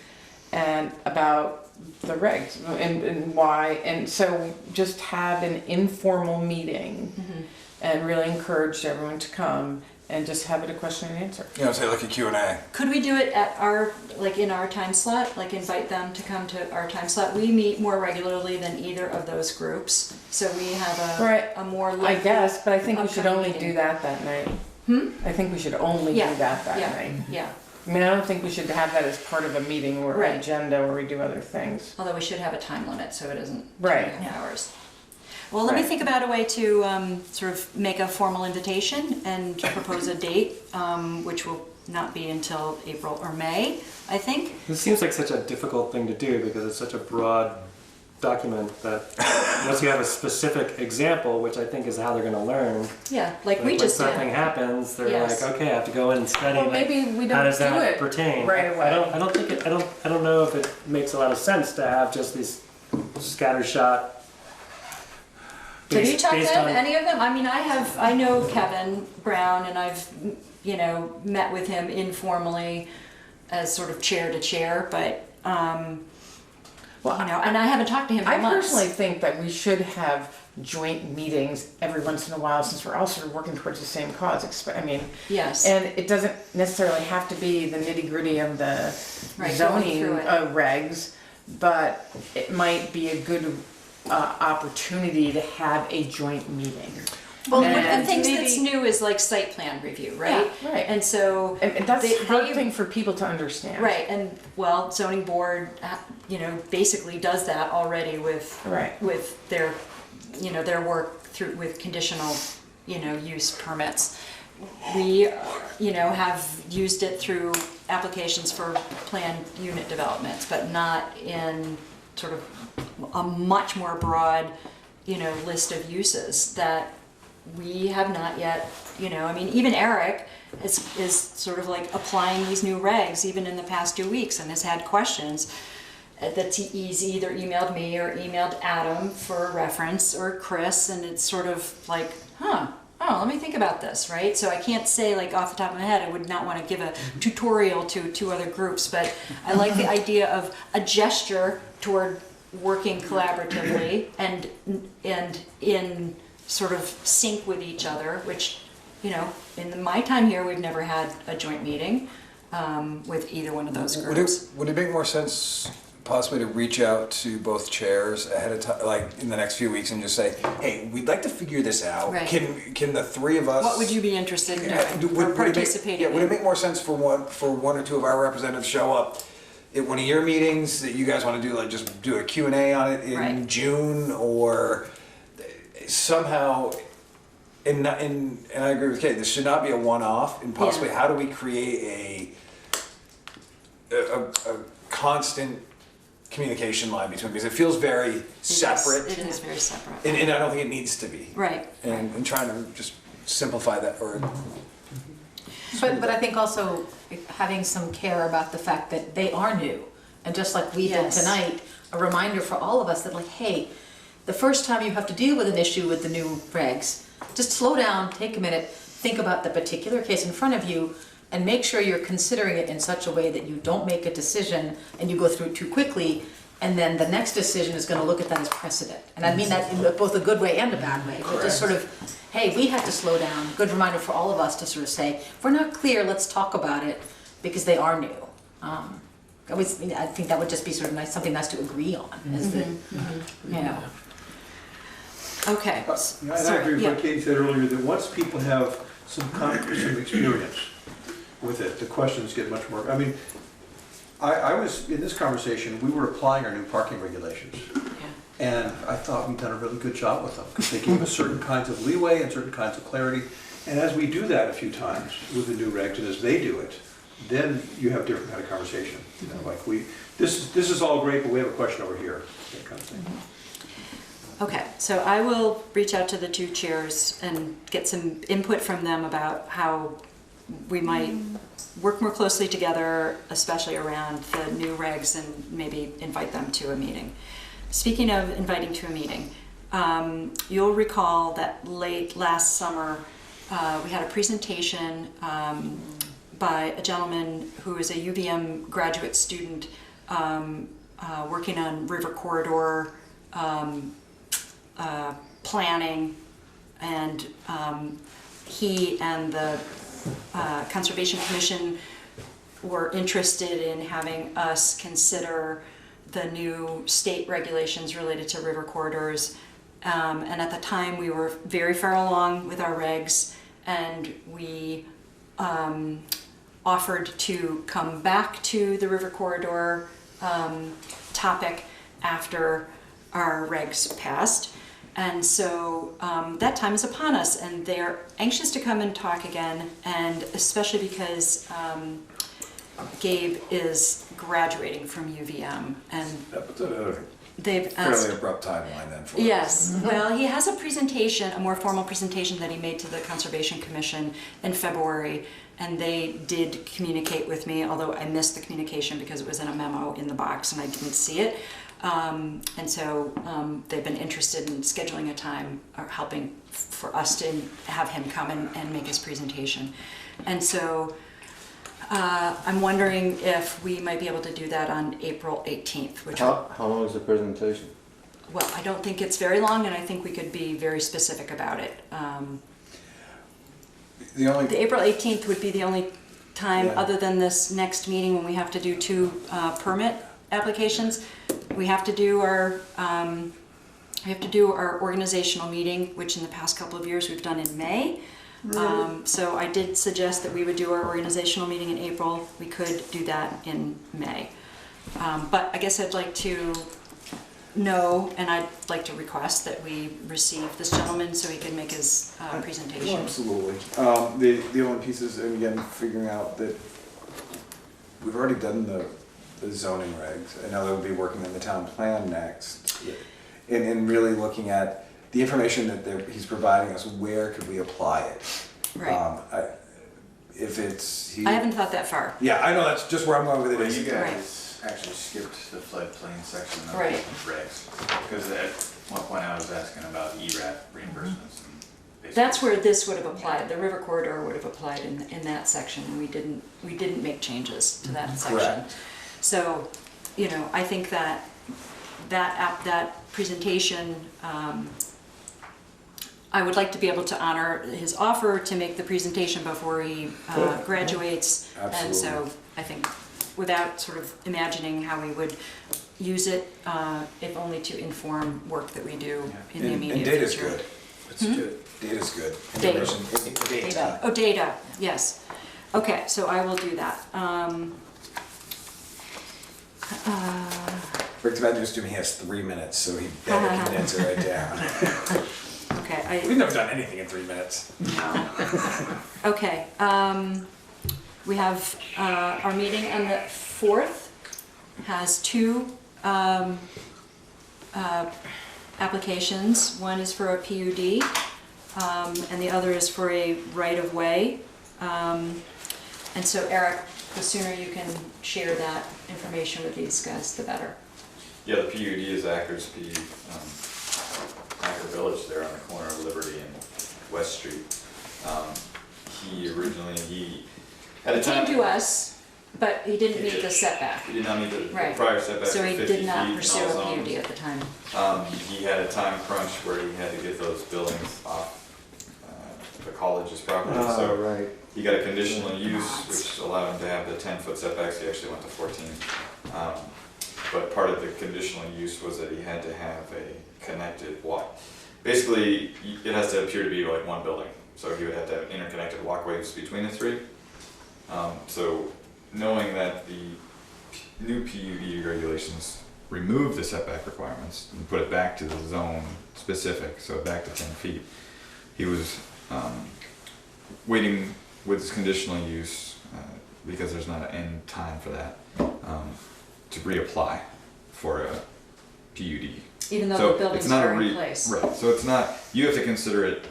and about the regs and why, and so just have an informal meeting and really encourage everyone to come and just have it a question and answer. Say like a Q&A. Could we do it at in our time slot, like invite them to come to our time slot? We meet more regularly than either of those groups, so we have a more I guess, but I think we should upcoming only meeting. do that night. I think we should only do that night. Yeah. I mean, I don't think we should have that as part of a meeting or Right. agenda where we do other things. Although we should have a time limit, so it isn't Right. 2.5 hours. Well, let me think about a way to sort of make a formal invitation and propose a date, which will not be until April or May, I think. This seems like such a difficult thing to do because it's such a broad document that unless you have a specific example, which I think is how they're going to learn. Yeah, like we just when did. something happens, they're Yes. like, okay, I have to go in and study. Well, like, maybe we how don't does do that it pertain? right away. I don't know if it makes a lot of sense to have just these scattershot. Have you talked based to on- any of them? I mean, I know Kevin Brown, and I've, met with him informally as sort of chair to chair, but, and I haven't talked to him for I months. personally think that we should have joint meetings every once in a while since we're all sort of working towards the same cause. I mean, Yes. and it doesn't necessarily have to be the nitty gritty of the Right, going zoning through it. regs, but it might be a good opportunity to have a joint meeting. Well, And one of the things maybe- that's new is like site plan review, right? Yeah, right. And so. And that's they- a hard they- thing for people to understand. Right, and well, zoning board, basically does that already with. Right. With their, their work through, with conditional, use permits. We, have used it through applications for planned unit developments, but not in sort of a much more broad, list of uses that we have not yet, even Eric is sort of like applying these new regs even in the past 2 weeks and has had questions that he's either emailed me or emailed Adam for reference or Chris, and it's sort of like, let me think about this, right? So I can't say like off the top of my head, I would not want to give a tutorial to 2 other groups, but I like the idea of a gesture toward working collaboratively and in sort of sync with each other, which, in my time here, we've never had a joint meeting with either one of those groups. Would it make more sense possibly to reach out to both chairs ahead of time, like in the next few weeks, and just say, hey, we'd like to figure this out. Right. Can the 3 of us? What would you be interested in doing Would or it make- participating yeah, would it in? make more sense for one or 2 of our representatives show up at one of your meetings that you guys want to do, like just do a Q&A on it in Right. June, or somehow, and I agree with Kate, this should not be a one-off, and possibly Yeah. how do we create a constant communication line between, because it feels very separate. It is very separate. And I don't think it needs to be. Right. And trying to just simplify that, or But I think also having some care about the fact that they are new. And just like we did Yes. tonight, a reminder for all of us that like, hey, the first time you have to deal with an issue with the new regs, just slow down, take a minute, think about the particular case in front of you, and make sure you're considering it in such a way that you don't make a decision and you go through it too quickly, and then the next decision is gonna look at that as precedent. And I mean that in both a good way and a bad way, but just sort of, hey, we have to slow down. Good reminder for all of us to sort of say, if we're not clear, let's talk about it, because they are new. I think that would just be sort of nice, something nice to agree on, is that, Yeah. Okay. And I Sorry, agree with yeah. what Katie said earlier, that once people have some experience with it, the questions get much more, I mean, I was, in this conversation, we were applying our new parking regulations. And I thought we'd done a really good job with them, because they gave us certain kinds of leeway and certain kinds of clarity. And as we do that a few times with the new regs, and as they do it, then you have a different kind of conversation. Like this is all great, but we have a question over here, that kind of thing. Okay, so I will reach out to the 2 chairs and get some input from them about how we might work more closely together, especially around the new regs, and maybe invite them to a meeting. Speaking of inviting to a meeting, you'll recall that late last summer, we had a presentation by a gentleman who is a UVM graduate student working on river corridor planning, and he and the Conservation Commission were interested in having us consider the new state regulations related to river corridors. And at the time, we were very far along with our regs, and we offered to come back to the river corridor topic after our regs passed. And so that time is upon us, and they're anxious to come and talk again, and especially because Gabe is graduating from UVM, and they've asked... fairly abrupt timeline then for us. Yes, well, he has a presentation, a more formal presentation that he made to the Conservation Commission in February, and they did communicate with me, although I missed the communication because it was in a memo in the box and I didn't see it. And so they've been interested in scheduling a time or helping for us to have him come and make his presentation. And so I'm wondering if we might be able to do that on April 18th, which How long is the presentation? well, I don't think it's very long, and I think we could be very specific about it. The April 18th would be the only time, other than this next meeting when we have to do 2 permit applications. We have to do our we have to do our organizational meeting, which in the past couple of years we've done in May. So I did suggest that we would do our organizational meeting in April. We could do that in May. But I guess I'd like to know, and I'd like to request that we receive this gentleman so he can make his presentation. Absolutely. The only pieces, and again, figuring out that we've already done the zoning regs. I know that we'll be working on the town plan next. And really looking at the information that he's providing us, where could we apply it? Right. If it's... I haven't thought that far. Yeah, I know, that's just where I'm going with it. Well, you guys actually skipped the floodplain section of Right. the regs. Because at one point I was asking about ERAP reimbursements. And basically- That's where this would have applied. The river corridor would have applied in that section. We didn't make changes to that section. Correct. So, you know, I think that presentation, I would like to be able to honor his offer to make the presentation before he graduates. And so Absolutely. I think without sort of imagining how we would use it, if only to inform work that we do in the immediate future. And data's good. Let's do it. Data's good. Data. Information. Data. Oh, data, yes. Okay, so I will do that. Rick's bad news to me, he has 3 minutes, so he better condense it right down. Okay, We've never done anything in 3 minutes. no. Okay, we have, our meeting on the 4th has 2 applications. One is for a PUD, and the other is for a right-of-way. And so Eric, the sooner you can share that information with these guys, the better. Yeah, the PUD is Acker Village there on the corner of Liberty and West Street. He had a He time. came to us, but he didn't meet the setback. He did not meet the Right. prior setback So of he 50 did not feet in pursue all a zones. PUD at the time. He had a time crunch where he had to get those buildings off the college's property, so right. he got a conditional use, which allowed him to have the 10-foot setbacks. He actually went to 14. But part of the conditional use was that he had to have a connected walk. Basically, it has to appear to be like one building, so he would have to have interconnected walkways between the 3. So knowing that the new PUD regulations remove the setback requirements and put it back to the zone specific, so back to 10 feet, he was waiting with his conditional use, because there's not an end time for that, to reapply for a PUD. Even though So the buildings it's not are a in place. Right, so it's not, you have to consider it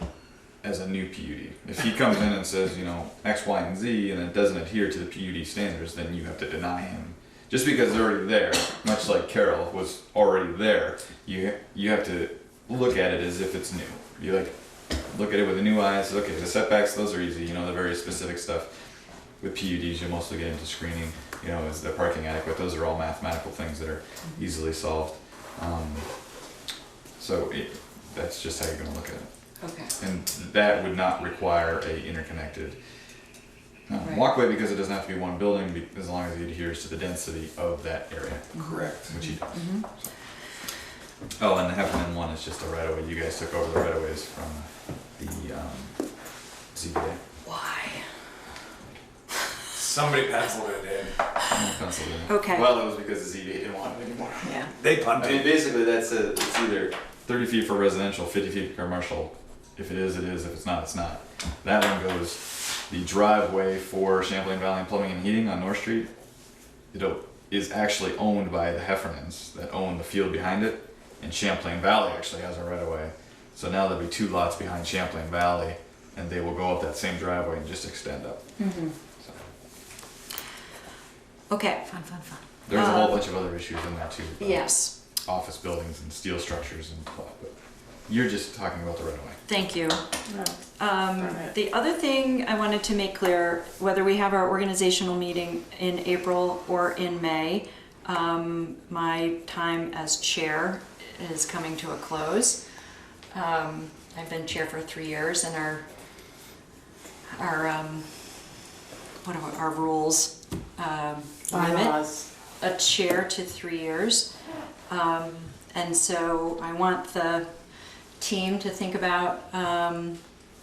as a new PUD. If he comes in and says, you know, X, Y, and Z, and it doesn't adhere to the PUD standards, then you have to deny him. Just because they're already there, much like Carol was already there, you have to look at it as if it's new. You like look at it with the new eyes. Okay, the setbacks, those are easy. You know, the very specific stuff. With PUDs, you mostly get into screening. You know, is the parking adequate? Those are all mathematical things that are easily solved. So that's just how you're going to look at it. Okay. And that would not require a interconnected Right. walkway, because it doesn't have to be one building, as long as it adheres to the density of that area. Correct. Which he does. Oh, and the Heffernan one is just a right of way. You guys took over the right of ways from the ZBA. Why? Somebody penciled it in. Pennsylvania. Okay. Well, it was because the ZBA didn't want it anymore. Yeah. They I punted. mean, basically, it's either 30 feet for residential, 50 feet for commercial. If it is, it is. If it's not, it's not. That one goes, the driveway for Champlain Valley Plumbing and Heating on North Street, is actually owned by the Heffernans that own the field behind it, and Champlain Valley actually has a right of way. So now there'll be 2 lots behind Champlain Valley, and they will go up that same driveway and just extend up. Mm-hmm. So, Okay, fun. there's a whole bunch of other issues in there too. Yes, Office buildings and steel structures and stuff, but you're just talking about the right of way. thank you. The other thing I wanted to make clear, whether we have our organizational meeting in April or in May, my time as chair is coming to a close. I've been chair for 3 years, and our rules limit Bylaws. a chair to 3 years. And so I want the team to think about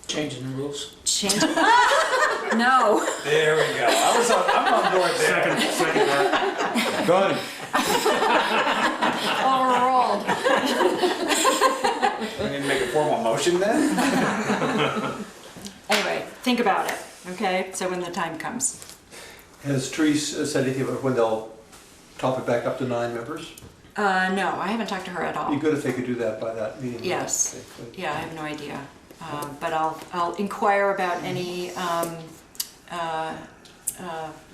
Changing the rules. changing. No. There we go. I'm on board there. Second that. Done. Overruled. We need to make a formal motion then? Anyway, think about it, okay? So when the time comes. Has Therese said anything about when they'll top it back up to 9 members? No, I haven't talked to her at all. Be good if they could do that by that meeting. Yes. They could. Yeah, I have no idea. But I'll inquire about any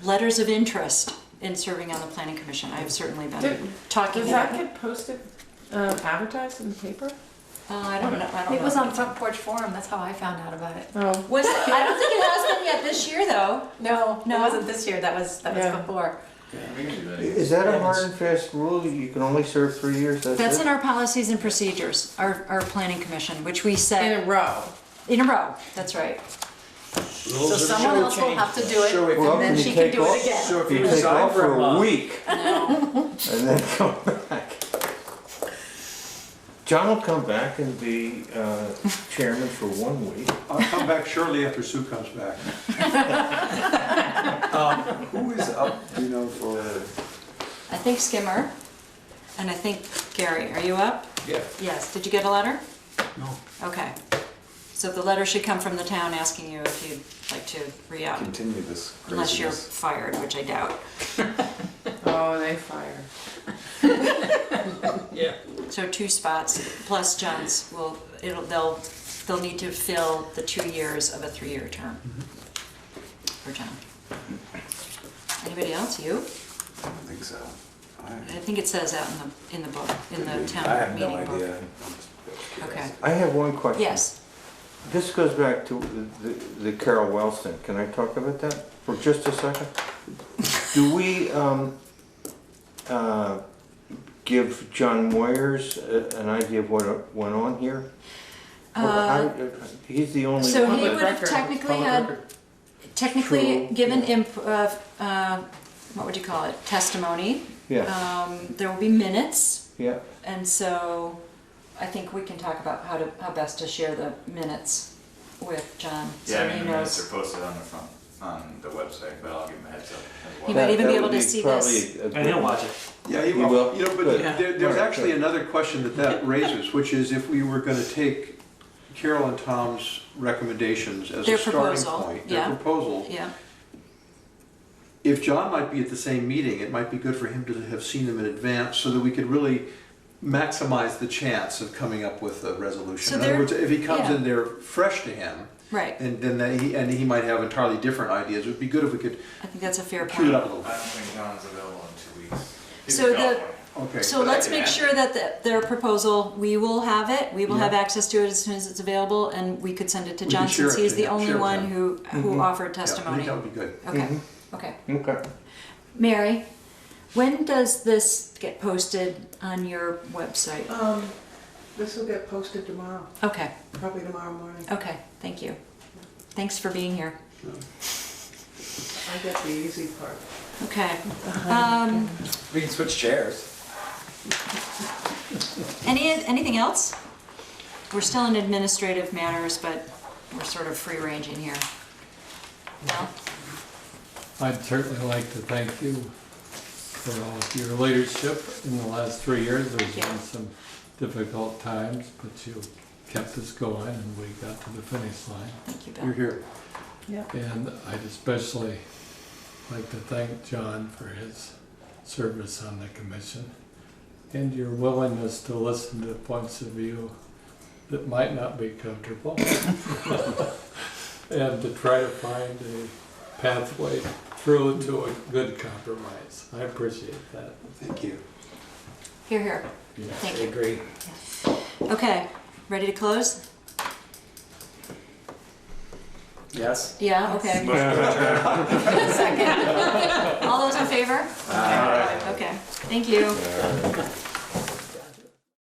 letters of interest in serving on the planning commission. I've certainly been talking Does about that get posted, advertised in the paper? I don't know. I don't It know. was on Front Porch Forum, that's how I found out about it. Oh. Was it? I don't think it has been yet this year, though. No, No. it wasn't this year, that was Yeah. before. We can do that. Is that a hard and fast rule? You can only serve 3 years? That's it? in our policies and procedures, our planning commission, which we set In a row. in a row. That's right. So someone else will have to do So it, if- Well, and then can she you can take do off? it again. So if You you take resign off for a month, week and then come back. John will come back and be chairman for 1 week. I'll come back shortly after Sue comes back. who is up, do you know, for, I think Skimmer, and I think Gary. Are you up? Yeah. Yes. Did you get a letter? No. Okay. So the letter should come from the town asking you if you'd like to re-up, continue this unless you're craziness? fired, which I doubt. Oh, they fire. Yeah. So 2 spots plus John's will they'll need to fill the 2 years of a 3-year term for John. Anybody else? You? I don't think so. I think it says out in the book, in the I town have no meeting book. idea. Okay. I have one question. Yes. This goes back to the Carol Wells thing. Can I talk about that for just a second? Do we give John Moyers an idea of what went on here? He's the only So one. he that- would have technically True. given what would you call it? Testimony. Yeah, There will be minutes. yeah. And so I think we can talk about how best to share the minutes with John. So Yeah, I he mean, the minutes knows. are posted on the front, on the website, but I'll give him a heads up as He well. might even be That able would to see this. probably a And he'll good- watch it. Yeah, he You will? will. You know, but Good. there's Alright, actually good. another question that raises, which is if we were gonna take Carol and Tom's recommendations as Their a starting proposal, point, yeah. their proposal, Yeah. if John might be at the same meeting, it might be good for him to have seen them in advance so that we could really maximize the chance of coming up with a resolution. So In other there- words, if he comes yeah. in there fresh to him, Right. and then he might have entirely different ideas, it would be good if we could I think that's a fair shoot it point. up a little I bit. don't think John's available in 2 weeks. He's So in the- California. Okay. So But I let's can make ask sure that their proposal, we will have it, we will have Yeah. access to it as soon as it's available, and we could send it to We John can share since it he's to the him, only share it with one him. who offered Yeah, I think testimony. that would be good. Okay, Mhm. okay. Okay. Mary, when does this get posted on your website? This will get posted tomorrow, Okay, probably tomorrow morning. okay, thank you. Thanks for being here. I get the easy part. Okay. We can switch chairs. Anything else? We're still in administrative matters, but we're sort of free ranging here. No? I'd certainly like to thank you for all of your leadership in the last 3 years. There's Yeah. been some difficult times, but you kept us going and we got to the finish line. Thank you, You're Bill. here. And I'd especially like to thank John for his service on the commission and your willingness to listen to points of view that might not be comfortable and to try to find a pathway through to a good compromise. I appreciate that. Thank you. Here, here. Yes, Thank I you. agree. Okay, ready to close? Yes. Yeah, okay. Second. All those in favor? Okay, thank you.